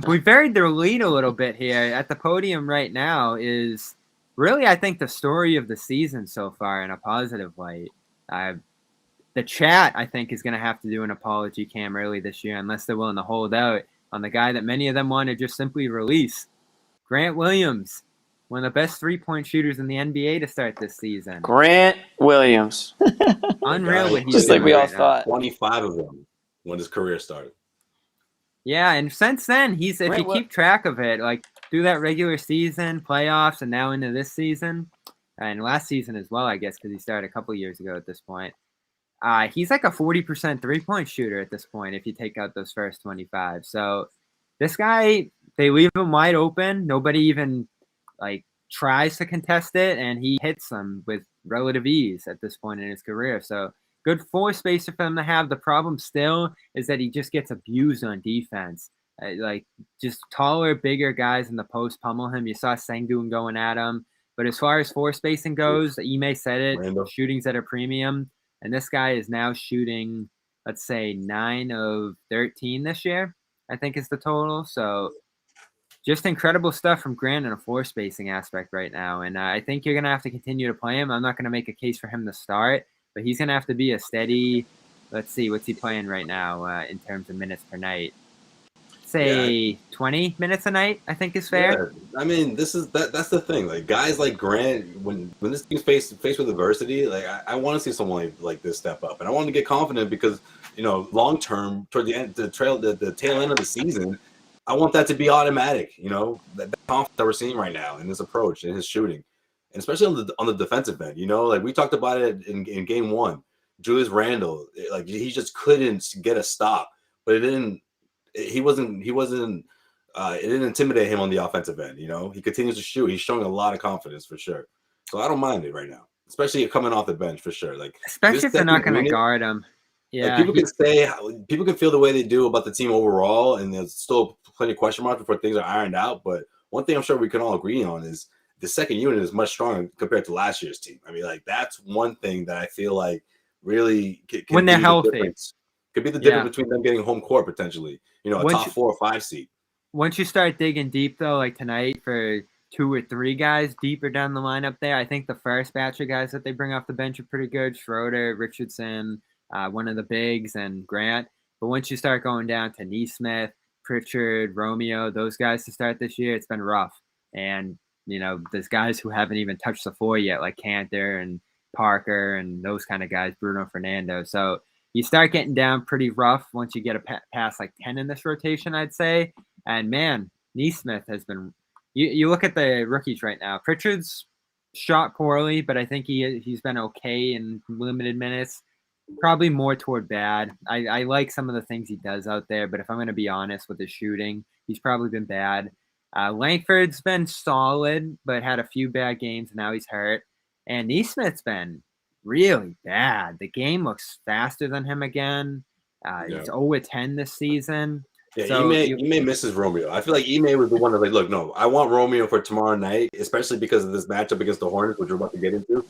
We buried their lead a little bit here. At the podium right now is really, I think, the story of the season so far in a positive light. The chat, I think, is going to have to do an apology cam early this year unless they're willing to hold out on the guy that many of them want to just simply release. Grant Williams, one of the best three-point shooters in the NBA to start this season. Grant Williams. Unreal what he's just like we all thought. 25 of them when his career started. Yeah, and since then, if you keep track of it, like through that regular season, playoffs, and now into this season, and last season as well, I guess, because he started a couple years ago at this point. He's like a 40% three-point shooter at this point if you take out those first 25. So this guy, they leave him wide open. Nobody even tries to contest it, and he hits them with relative ease at this point in his career. So good floor spacer for them to have. The problem still is that he just gets abused on defense. Like just taller, bigger guys in the post pummel him. You saw Sengun going at him. But as far as floor spacing goes, Ime said it, shooting's at a premium. And this guy is now shooting, let's say, 9 of 13 this year, I think is the total. So just incredible stuff from Grant in a floor spacing aspect right now. And I think you're going to have to continue to play him. I'm not going to make a case for him to start, but he's going to have to be a steady, let's see, what's he playing right now in terms of minutes per night? Say 20 minutes a night, I think is fair. Yeah. I mean, that's the thing. Like guys like Grant, when this team's faced with adversity, like I want to see someone like this step up, and I want to get confident because long term, toward the end, the tail end of the season, I want that to be automatic. That confidence that we're seeing right now in this approach and his shooting, and especially on the defensive end. Like we talked about it in game 1, Julius Randle, like he just couldn't get a stop, but it didn't. It didn't intimidate him on the offensive end. He continues to shoot. He's showing a lot of confidence for sure. So I don't mind it right now, especially coming off the bench for sure. Like especially if they're not going to guard him. Yeah, like people can feel the way they do about the team overall, and there's still plenty of question marks before things are ironed out. But one thing I'm sure we can all agree on is the second unit is much stronger compared to last year's team. I mean, like that's one thing that I feel like really can when they're healthy. Could be the difference between them getting home court potentially, a top 4 or 5 seed. Once you start digging deep, though, like tonight for 2 or 3 guys deeper down the lineup there, I think the first batch of guys that they bring off the bench are pretty good. Schroeder, Richardson, one of the bigs, and Grant. But once you start going down to Nesmith, Pritchard, Romeo, those guys to start this year, it's been rough. And, there's guys who haven't even touched the floor yet, like Cantor and Parker and those kind of guys, Bruno Fernando. So you start getting down pretty rough once you get past like 10 in this rotation, I'd say. And man, Nesmith has been. You look at the rookies right now. Pritchard's shot poorly, but I think he's been okay in limited minutes. Probably more toward bad. I like some of the things he does out there, but if I'm going to be honest with his shooting, he's probably been bad. Langford's been solid, but had a few bad games, and now he's hurt. And Nesmith's been really bad. The game looks faster than him again. He's 0-10 this season. Yeah, so Ime misses Romeo. I feel like Ime was the one that's like, look, no, I want Romeo for tomorrow night, especially because of this matchup against the Hornets, which we're about to get into.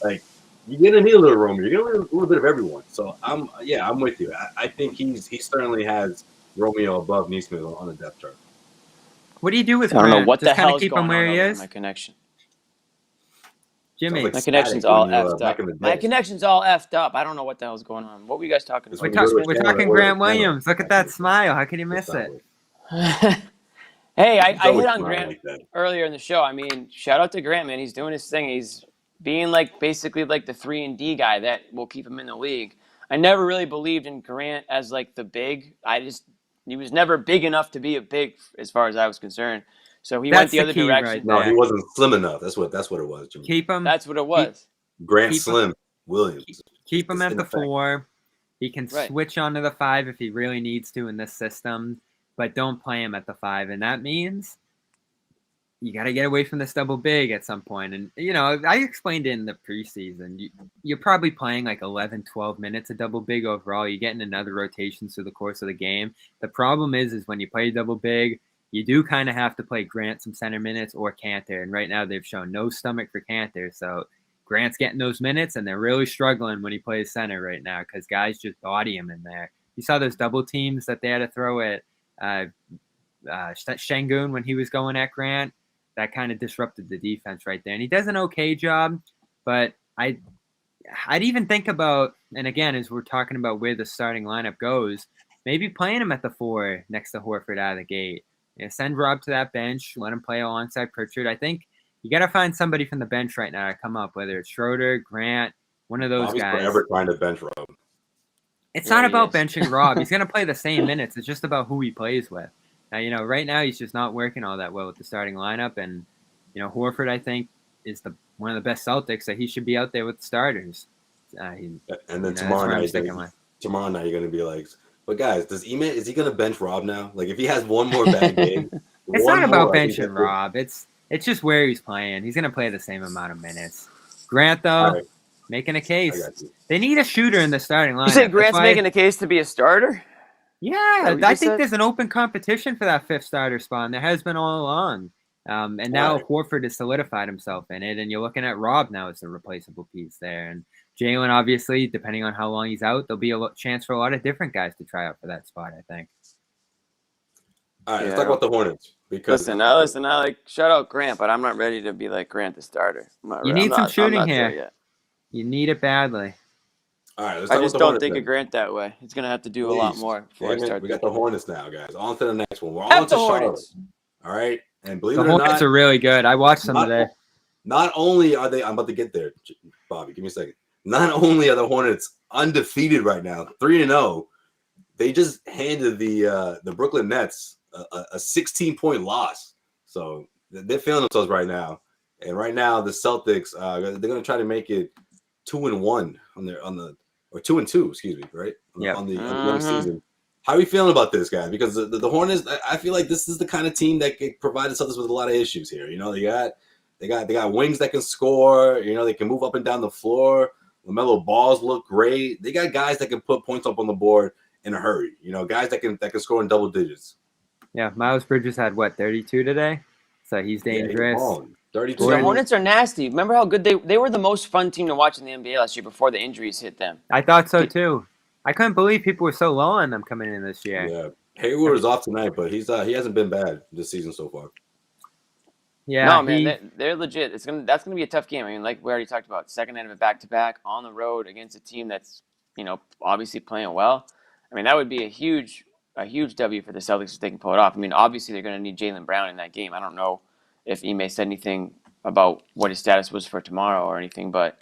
Like, you're gonna need a little Romeo. You're gonna need a little bit of everyone. So I'm with you. I think he certainly has Romeo above Nesmith on the depth chart. What do you do with I don't Grant? know what the hell is keep going him where on he is? My connection. Jimmy, my connection's all effed up. My connection's all effed up. I don't know what the hell's going on. What were you guys talking about? We're talking Grant Williams. Look at that smile. How can you miss it? Hey, I hit on Grant earlier in the show. I mean, shout out to Grant, man. He's doing his thing. He's being basically like the 3-and-D guy that will keep him in the league. I never really believed in Grant as like the big. He was never big enough to be a big as far as I was concerned. So he went the other direction. Right no, he wasn't slim enough. That's what it was, Jimmy. Keep him. That's what it was. Grant Slim Williams. Keep him at the 4. He can switch onto the 5 if he really needs to in this system, but don't play him at the 5. And that means you got to get away from this double big at some point. And, I explained it in the preseason. You're probably playing like 11, 12 minutes of double big overall. You're getting another rotation through the course of the game. The problem is when you play double big, you do kind of have to play Grant some center minutes or Cantor. And right now they've shown no stomach for Cantor. So Grant's getting those minutes, and they're really struggling when he plays center right now because guys just body him in there. You saw those double teams that they had to throw at Sengun when he was going at Grant. That kind of disrupted the defense right there. And he does an okay job, but I'd even think about, and again, as we're talking about where the starting lineup goes, maybe playing him at the 4 next to Horford out of the gate. Send Rob to that bench, let him play alongside Pritchard. I think you got to find somebody from the bench right now to come up, whether it's Schroeder, Grant, one of those guys. Forever trying to bench Rob. It's not about benching Rob. He's going to play the same minutes. It's just about who he plays with. Now, right now he's just not working all that well with the starting lineup. And, Horford, I think, is one of the best Celtics, that he should be out there with the starters. And then tomorrow night you're going to be like, but guys, is he going to bench Rob now? Like, if he has one more bad game. It's not about benching Rob. It's just where he's playing. He's going to play the same amount of minutes. Grant, though, Making a case. They need a shooter in the starting lineup. You say Grant's making a case to be a starter? Yeah, I think there's an open competition for that 5th starter spot, and there has been all along. And now Horford has solidified himself in it, and you're looking at Rob now as the replaceable piece there. And Jaylen, obviously, depending on how long he's out, there'll be a chance for a lot of different guys to try out for that spot, I think. All right, let's talk about the Hornets. Because listen, I like shout out Grant, but I'm not ready to be like Grant the starter. You need some shooting here. You need it badly. All right, let's I talk just about the don't think of Grant that way. He's gonna have to do a lot more before I start. We got the Hornets now, guys. On to the next one. We're on to Charlotte. All right, and believe it or not, the Hornets are really good. I watched them today. Not only are they, I'm about to get there, Bobby. Give me a second. Not only are the Hornets undefeated right now, 3-0, they just handed the Brooklyn Nets a 16-point loss. So they're feeling themselves right now. And right now, the Celtics they're going to try to make it 2-1 on the or 2-2, excuse me, right? On the young season. How are you feeling about this, guy? Because the Hornets, I feel like this is the kind of team that could provide the Celtics with a lot of issues here. You know, they got wings that can score. You know, they can move up and down the floor. LaMelo Balls look great. They got guys that can put points up on the board in a hurry. You know, guys that can score in double digits. Yeah, Miles Bridges had 32 today, so he's dangerous. Yeah, 32. The Hornets are nasty. Remember how good they were the most fun team to watch in the NBA last year before the injuries hit them. I thought so too. I couldn't believe people were so low on them coming in this year. Yeah, Hayward is off tonight, but he hasn't been bad this season so far. Yeah, no man, they're legit. That's gonna be a tough game. I mean, like we already talked about, second night of a back-to-back on the road against a team that's obviously playing well. I mean, that would be a huge W for the Celtics if they can pull it off. I mean, obviously they're gonna need Jaylen Brown in that game. I don't know if Ime said anything about what his status was for tomorrow or anything, but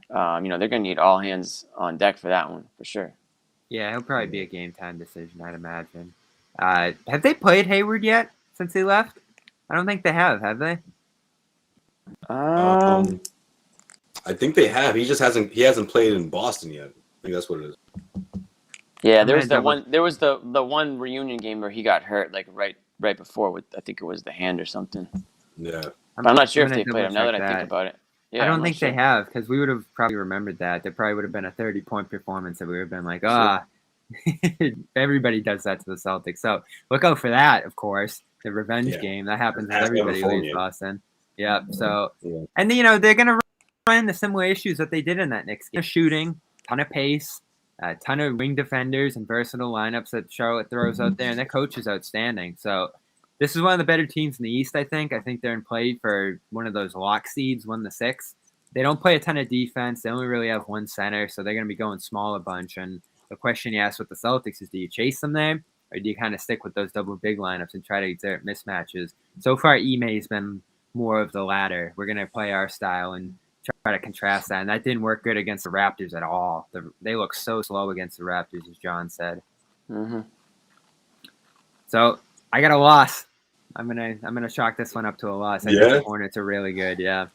they're gonna need all hands on deck for that one for sure. Yeah, he'll probably be a game time decision, I'd imagine. Have they played Hayward yet since he left? I don't think they have they? I think they have. He just hasn't played in Boston yet. I think that's what it is. Yeah, there was the one reunion game where he got hurt, like right before with, I think it was the hand or something. Yeah. I'm not sure if they played him now that I think about it. Yeah, I don't think they have, because we would have probably remembered that. There probably would have been a 30-point performance that we would have been like, everybody does that to the Celtics. So look out for that, of course. The revenge game. That happens when everybody leaves Boston. Yeah. So, and they're going to run the similar issues that they did in that Knicks game. Shooting, ton of pace, a ton of wing defenders and versatile lineups that Charlotte throws out there, and their coach is outstanding. So this is one of the better teams in the East, I think. I think they're in play for one of those lock seeds, 1-6. They don't play a ton of defense. They only really have one center, so they're going to be going small a bunch. And the question you ask with the Celtics is, do you chase them there, or do you kind of stick with those double big lineups and try to exert mismatches? So far, Ime has been more of the latter. We're going to play our style and try to contrast that. And that didn't work good against the Raptors at all. They look so slow against the Raptors, as John said. Mm-hmm. So I got a loss. I'm gonna chalk this one up to a loss. I think the Hornets are really good. Yeah.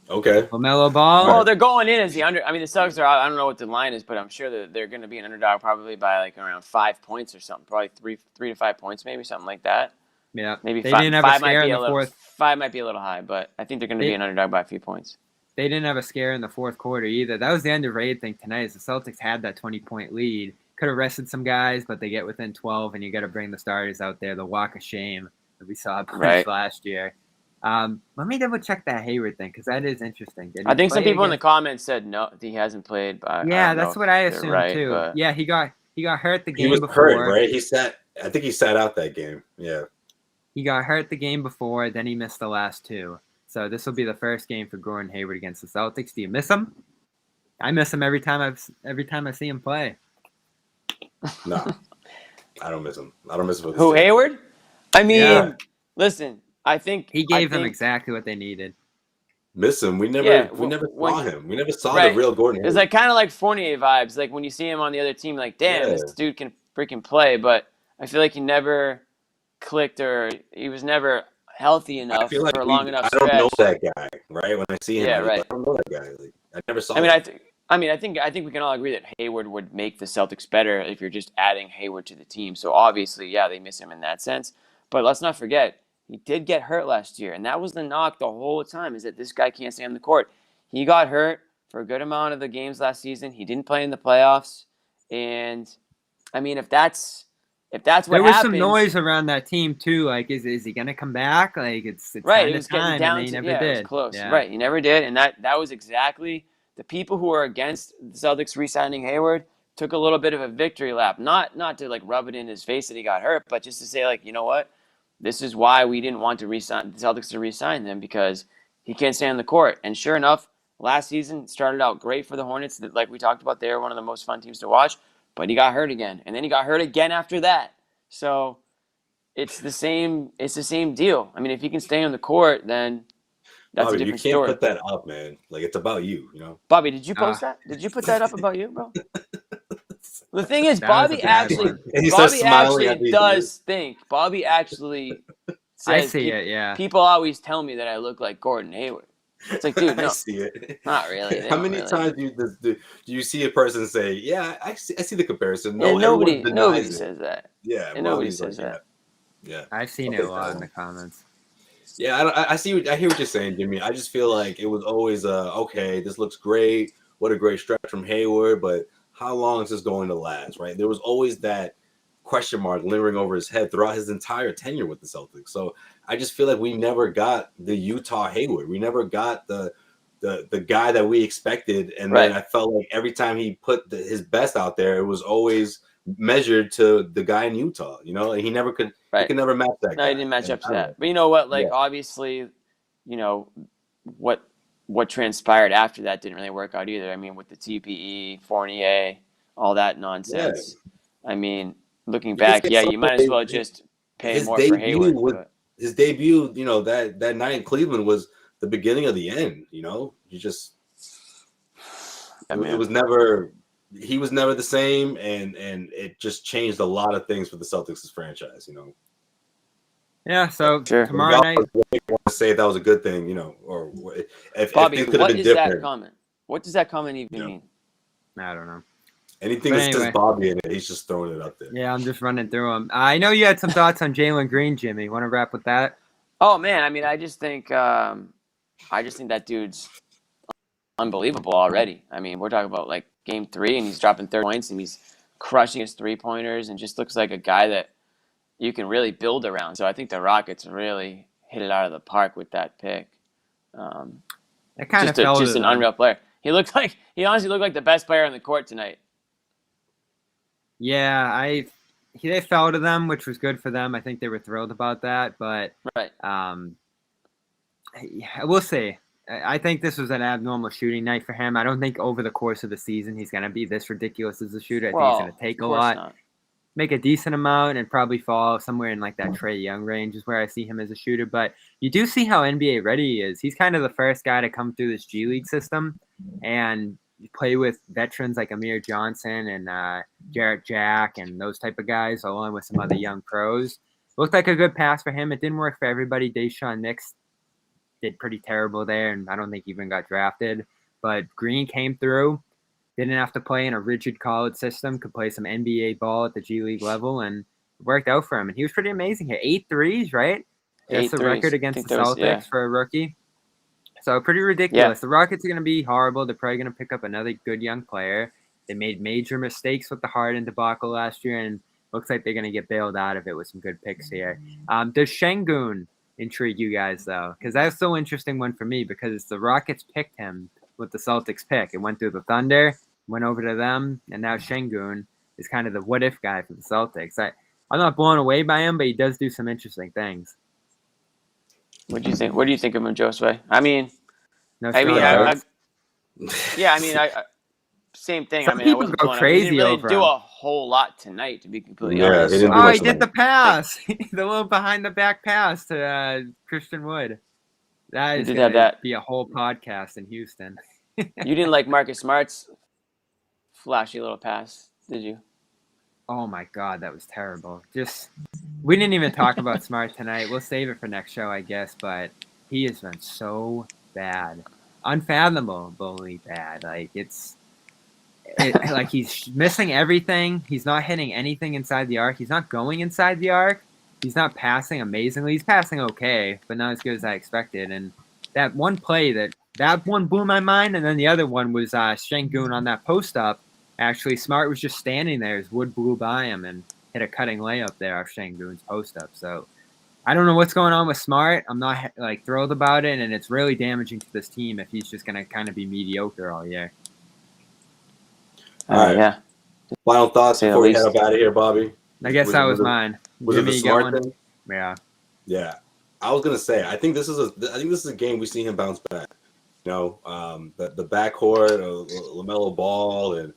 Okay. LaMelo Ball. Well, they're going in as the under. I mean, the Celtics are. I don't know what the line is, but I'm sure that they're going to be an underdog probably by like around 5 points or something. Probably three to 5 points, maybe something like that. Yeah. Maybe they 5. Didn't have 5 a scare might be in a the little. fourth. 5 might be a little high, but I think they're going to be an underdog by a few points. They didn't have a scare in the fourth quarter either. That was the underrated thing tonight. Is the Celtics had that 20-point lead. Could have rested some guys, but they get within 12, and you got to bring the starters out there. The walk of shame that we saw last year. Let me double check that Hayward thing, because that is interesting. I think some people in the comments said no, he hasn't played. But yeah, that's what I assumed too. But... Yeah, he got hurt the game before. He was hurt, right? I think he sat out that game. Yeah. He got hurt the game before, then he missed the last 2. So this will be the first game for Gordon Hayward against the Celtics. Do you miss him? I miss him every time I see him play. No, I don't miss him. I don't miss him. Who, Hayward? I mean, listen. I think he gave them exactly what they needed. Miss him. We never saw him. We never saw the real Gordon Hayward. It's like kind of like Fournier vibes. Like when you see him on the other team, like, damn, this dude can freaking play. But I feel like he never clicked, or he was never healthy enough for a long enough stretch. I don't know that guy, right? When I see him, I don't know that guy. Like, I never saw him. I think we can all agree that Hayward would make the Celtics better if you're just adding Hayward to the team. So obviously, they miss him in that sense. But let's not forget, he did get hurt last year, and that was the knock the whole time, is that this guy can't stay on the court. He got hurt for a good amount of the games last season. He didn't play in the playoffs, and I mean, if that's what there was happens, some noise around that team too. Like, is he gonna come back? Like, it's right. kind It of was getting time, down and they to never it was did. close. Yeah. Right, he never did, and that was exactly the people who are against the Celtics re-signing Hayward took a little bit of a victory lap. Not to like rub it in his face that he got hurt, but just to say like, you know what, this is why we didn't want to re-sign the Celtics to re-sign them, because he can't stay on the court. And sure enough, last season started out great for the Hornets. Like we talked about, they were one of the most fun teams to watch. But he got hurt again, and then he got hurt again after that. So it's the same. It's the same deal. I mean, if he can stay on the court, then that's Bobby, a different you can't story. put that up, man. Like, it's about you, you know. Bobby, did you post that? Did you put that up about you, bro? The thing is, That was a Bobby bad actually, one. And he starts Bobby smiling actually at me. does think. Bobby actually says, I see it. Yeah. People always tell me that I look like Gordon Hayward. It's like, dude, no, I see it. not really. They How don't many really. times do you see a person say, "Yeah, I see the comparison"? Yeah, No, nobody everyone denies it. says that. Yeah, And nobody Bobby's says like, that. Yeah. I've seen it a lot in the comments. Yeah, I see. I hear what you're saying, Jimmy. I just feel like it was always okay. This looks great. What a great stretch from Hayward, but how long is this going to last? Right? There was always that question mark lingering over his head throughout his entire tenure with the Celtics. So I just feel like we never got the Utah Hayward. We never got the guy that we expected, and then I felt like every time he put his best out there, it was always measured to the guy in Utah. You know, and he never could. He could never match that. No, guy. he didn't match And up to that. But you know what? Like obviously, you know what transpired after that didn't really work out either. I mean, with the TPE, Fournier, all that nonsense. Yeah. I mean, looking back, you might as well just pay more for Hayward. His debut, you know, that night in Cleveland was the beginning of the end. You know, you just it was never. He was never the same, and it just changed a lot of things for the Celtics' franchise. You know. Yeah. So tomorrow night, I want to say that was a good thing, you know, or if Bobby, things could have been is different. That comment? What does that comment even mean? I don't know. Anything that says Bobby in it, he's just throwing it up there. Yeah, I'm just running through them. I know you had some thoughts on Jalen Green, Jimmy. Want to wrap with that? Oh man, I mean, I just think that dude's unbelievable already. I mean, we're talking about like game 3, and he's dropping 30 points, and he's crushing his 3-pointers, and just looks like a guy that you can really build around. So I think the Rockets really hit it out of the park with that pick. It kind of felt just an unreal player. He honestly looked like the best player on the court tonight. Yeah, they fell to them, which was good for them. I think they were thrilled about that, but we'll see. I think this was an abnormal shooting night for him. I don't think over the course of the season he's going to be this ridiculous as a shooter. I think he's going to take a lot, make a decent amount, and probably fall somewhere in like that Trae Young range is where I see him as a shooter. But you do see how NBA ready he is. He's kind of the first guy to come through this G League system and play with veterans like Amir Johnson and Jarrett Jack and those type of guys, along with some other young pros. Looked like a good pass for him. It didn't work for everybody. Deshaun Nix did pretty terrible there, and I don't think even got drafted. But Green came through, didn't have to play in a rigid college system, could play some NBA ball at the G League level, and it worked out for him. And he was pretty amazing here. 8 threes, right? That's the record against the Celtics for a rookie. So pretty ridiculous. The Rockets are going to be horrible. They're probably going to pick up another good young player. They made major mistakes with the Harden debacle last year, and looks like they're going to get bailed out of it with some good picks here. Does Şengün intrigue you guys, though? Because that's so interesting one for me, because the Rockets picked him with the Celtics pick. It went through the Thunder, went over to them, and now Şengün is kind of the what-if guy for the Celtics. I'm not blown away by him, but he does do some interesting things. What do you think? What do you think of him, Josue? I mean, same thing. Some people go crazy he didn't really over do him. a whole lot tonight, to be completely honest. He did the pass, the little behind-the-back pass to Christian Wood. That is going to be a whole podcast in Houston. You didn't like Marcus Smart's flashy little pass, did you? Oh my God, that was terrible. We didn't even talk about Smart tonight. We'll save it for next show, I guess. But he has been so bad, unfathomably bad. Like like he's missing everything. He's not hitting anything inside the arc. He's not going inside the arc. He's not passing amazingly. He's passing okay, but not as good as I expected. And that one play that that one blew my mind, and then the other one was Şengün on that post up. Actually, Smart was just standing there as Wood blew by him and hit a cutting layup there off Şengün's post up. So I don't know what's going on with Smart. I'm not like thrilled about it, and it's really damaging to this team if he's just going to kind of be mediocre all year. All right. Yeah. Final thoughts before we head up out of here, Bobby? I guess that was mine. Was it the Smart thing? Yeah. Yeah. I was gonna say I think this is a game we see him bounce back. You know, the backcourt, LaMelo Ball, and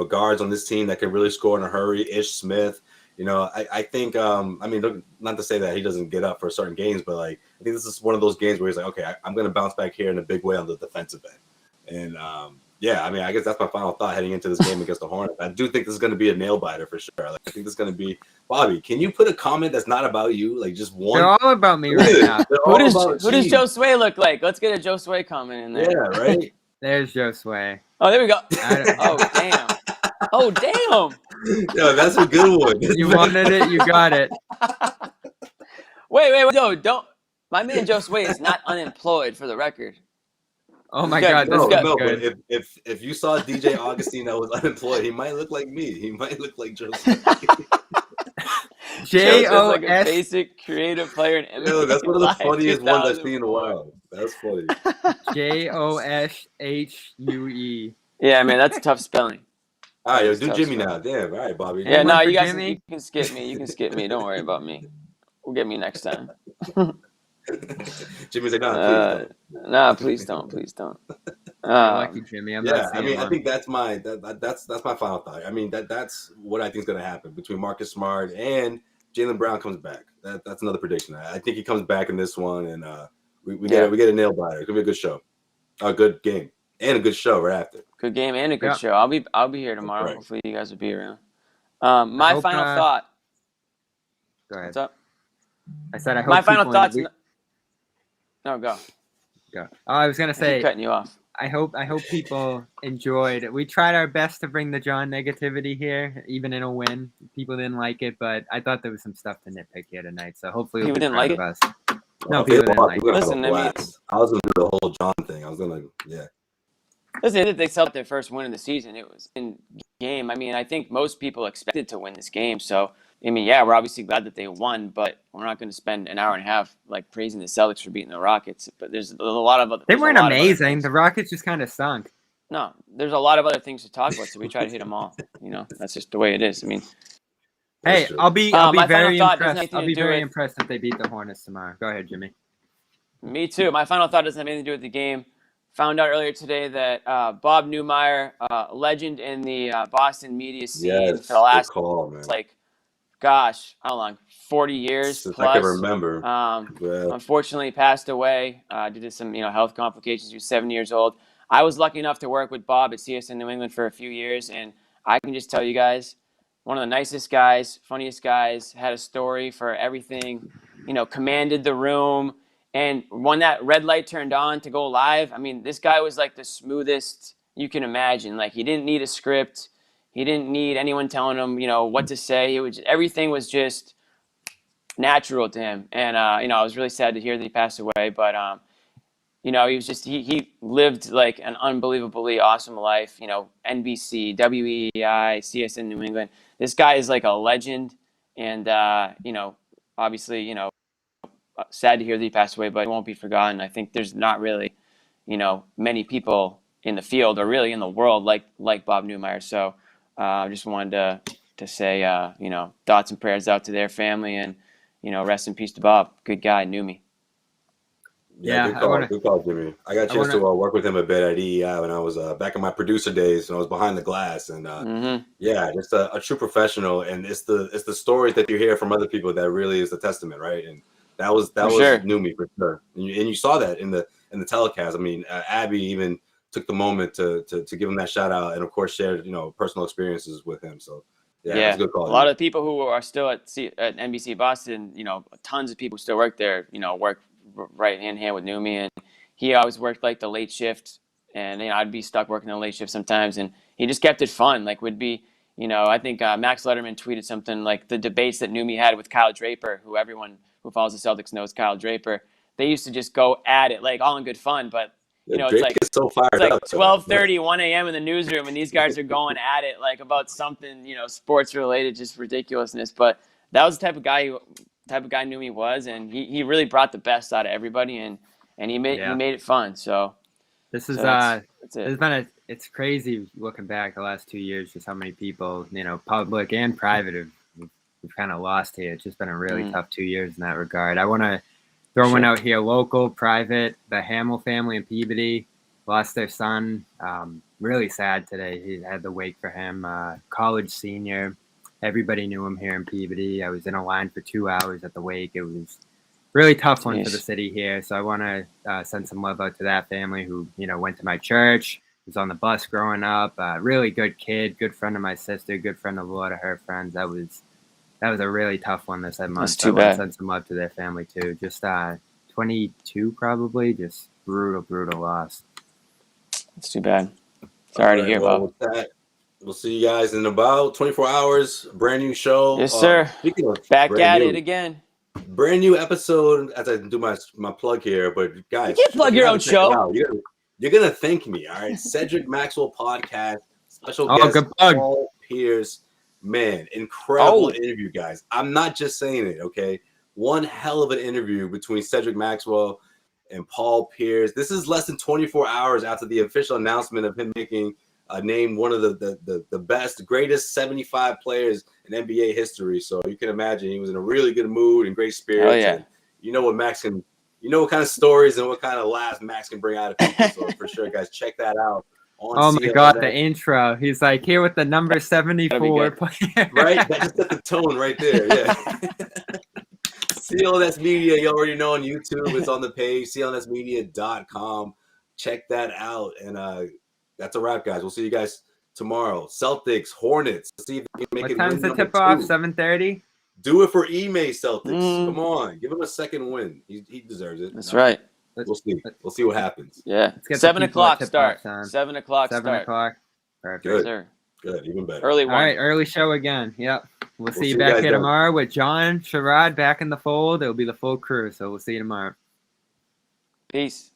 guards on this team that can really score in a hurry. Ish Smith. I think I mean, look, not to say that he doesn't get up for certain games, but like I think this is one of those games where he's like, okay, I'm gonna bounce back here in a big way on the defensive end. And yeah, I mean, I guess that's my final thought heading into this game against the Hornets. I do think this is going to be a nail biter for sure. Like, I think this is going to be Bobby. Can you put a comment that's not about you, like just one? They're all about me right now. Who does Josue look like? Let's get a Josue comment in there. Yeah, right. There's Josue. Oh, there we go. Oh, damn. Oh, damn. Yo, that's a good one. You wanted it, you got it. Wait, no, don't. My man Josue is not unemployed, for the record. Oh my God, this guy's good. But if you saw DJ Augustine that was unemployed, he might look like me. He might look like Joseph. J-O-S. Like a basic creative player in NBA. Yo, that's one of the funniest ones I've seen in a while. That's funny. Joshue. Yeah, man, that's tough spelling. All right, yo, do Jimmy now. Damn, all right, Bobby. Yeah, no, you can skip me. You can skip me. Don't worry about me. We'll get me next time. Jimmy's like, please don't. Lucky Jimmy. I think that's my that's my final thought. I mean, that's what I think is going to happen between Marcus Smart and Jaylen Brown comes back. That's another prediction. I think he comes back in this one, and we get a nail biter. It's gonna be a good show, a good game, and a good show right after. Good game and a good show. I'll be here tomorrow. Right. Hopefully, you guys will be around. My final thought. Go ahead. What's up? I said I hope my final thoughts. No, go. Oh, I was gonna say, cutting you off. I hope people enjoyed it. We tried our best to bring the John negativity here, even in a win. People didn't like it, but I thought there was some stuff to nitpick here tonight. So hopefully people didn't like it. Us. No, people didn't like it. Listen, I was gonna do the whole John thing. I was gonna, Listen, they celebrated their first win of the season. It was in game. I mean, I think most people expected to win this game. So, I mean, yeah, we're obviously glad that they won, but we're not going to spend an hour and a half like praising the Celtics for beating the Rockets. But there's a lot of other. They weren't amazing. The Rockets just kind of stunk. No, there's a lot of other things to talk about, so we try to hit them all. That's just the way it is. I mean, hey, I'll be very impressed. I'll be very impressed if they beat the Hornets tomorrow. Go ahead, Jimmy. Me too. My final thought doesn't have anything to do with the game. Found out earlier today that Bob Newmeyer, legend in the Boston media scene for the last, gosh, how long? 40 years since plus. I can remember. Unfortunately, passed away due to some health complications. He was 7 years old. I was lucky enough to work with Bob at CSN New England for a few years, and I can just tell you guys, one of the nicest guys, funniest guys, had a story for everything, commanded the room. And when that red light turned on to go live, I mean, this guy was like the smoothest you can imagine. Like, he didn't need a script. He didn't need anyone telling him, what to say. Everything was just natural to him. And, I was really sad to hear that he passed away. But, he was just, he lived like an unbelievably awesome life. NBC, WEEI, CSN New England. This guy is like a legend. And, obviously, sad to hear that he passed away, but it won't be forgotten. I think there's not really, many people in the field or really in the world like Bob Newmeyer. So I just wanted to say, thoughts and prayers out to their family, and, rest in peace to Bob. Good guy, knew me. Yeah, good call, Jimmy. I got a chance to work with him a bit at EEI when I was back in my producer days, and I was behind the glass. And just a true professional. And it's the stories that you hear from other people that really is a testament, right? And that was new me for sure, and you saw that in the telecast. I mean, Abby even took the moment to give him that shout out, and of course shared personal experiences with him. So yeah. It's a good call. A lot of the people who are still at NBC Boston, tons of people who still work there, work right hand in hand with Numi, and he always worked like the late shift, and I'd be stuck working the late shift sometimes, and he just kept it fun. Like would be. I think Max Letterman tweeted something like the debates that Numi had with Kyle Draper, who everyone who follows the Celtics knows Kyle Draper. They used to just go at it, like all in good fun, but Drake like is so fired it's like up. 12:30, 1 a.m. in the newsroom, and these guys are going at it like about something, sports related, just ridiculousness. But that was the type of guy I knew he was, and he really brought the best out of everybody, and he made it fun. So that's it. It's crazy looking back the last 2 years, just how many people, public and private, we've kind of lost here. It's just been a really tough 2 years in that regard. I want to throw one out here, local, private. The Hamill family in Peabody lost their son. Really sad today. He had the wake for him. College senior. Everybody knew him here in Peabody. I was in a line for 2 hours at the wake. It was really tough one for the city here. So I want to send some love out to that family who, went to my church, was on the bus growing up. Really good kid, good friend of my sister, good friend of a lot of her friends. That was a really tough one this month. That's too I bad. want to send some love to their family too. Just 22 probably, just brutal loss. It's too bad. Sorry to hear about. With that, we'll see you guys in about 24 hours. Brand new show. Yes, sir. Back at it again. Brand new episode as I do my plug here. But guys, you can't plug your own show. You're gonna thank me. All right, Cedric Maxwell podcast. Special guest good plug. Paul Pierce. Man, incredible interview, guys. I'm not just saying it. Okay, one hell of an interview between Cedric Maxwell and Paul Pierce. This is less than 24 hours after the official announcement of him making named one of the best, greatest 75 players in NBA history. So you can imagine he was in a really good mood and great spirits. Oh, yeah. And you know what Max can, what kind of stories and what kind of laughs Max can bring out of people. So for sure, guys, check that out. Oh my God, the intro. He's like, here with the number 74 player. Right? That just set the tone right there. Yeah. CLNS Media, you already know on YouTube. It's on the page, clnsmedia.com. Check that out. And that's a wrap, guys. We'll see you guys tomorrow. Celtics, Hornets. Let's see if we can make it. What time's the tip-off? 7:30? Do it for Ime, Celtics. Come on. Give him a second win. He deserves it. That's right. We'll see. We'll see what happens. Yeah. 7 o'clock start. 7 o'clock start. 7 o'clock. Perfect. Good. Sir. Good. Even better. Early one. All right. Early show again. Yep. We'll see you back here tomorrow with John Sherrod back in the fold. It'll be the full crew. So we'll see you tomorrow. Peace.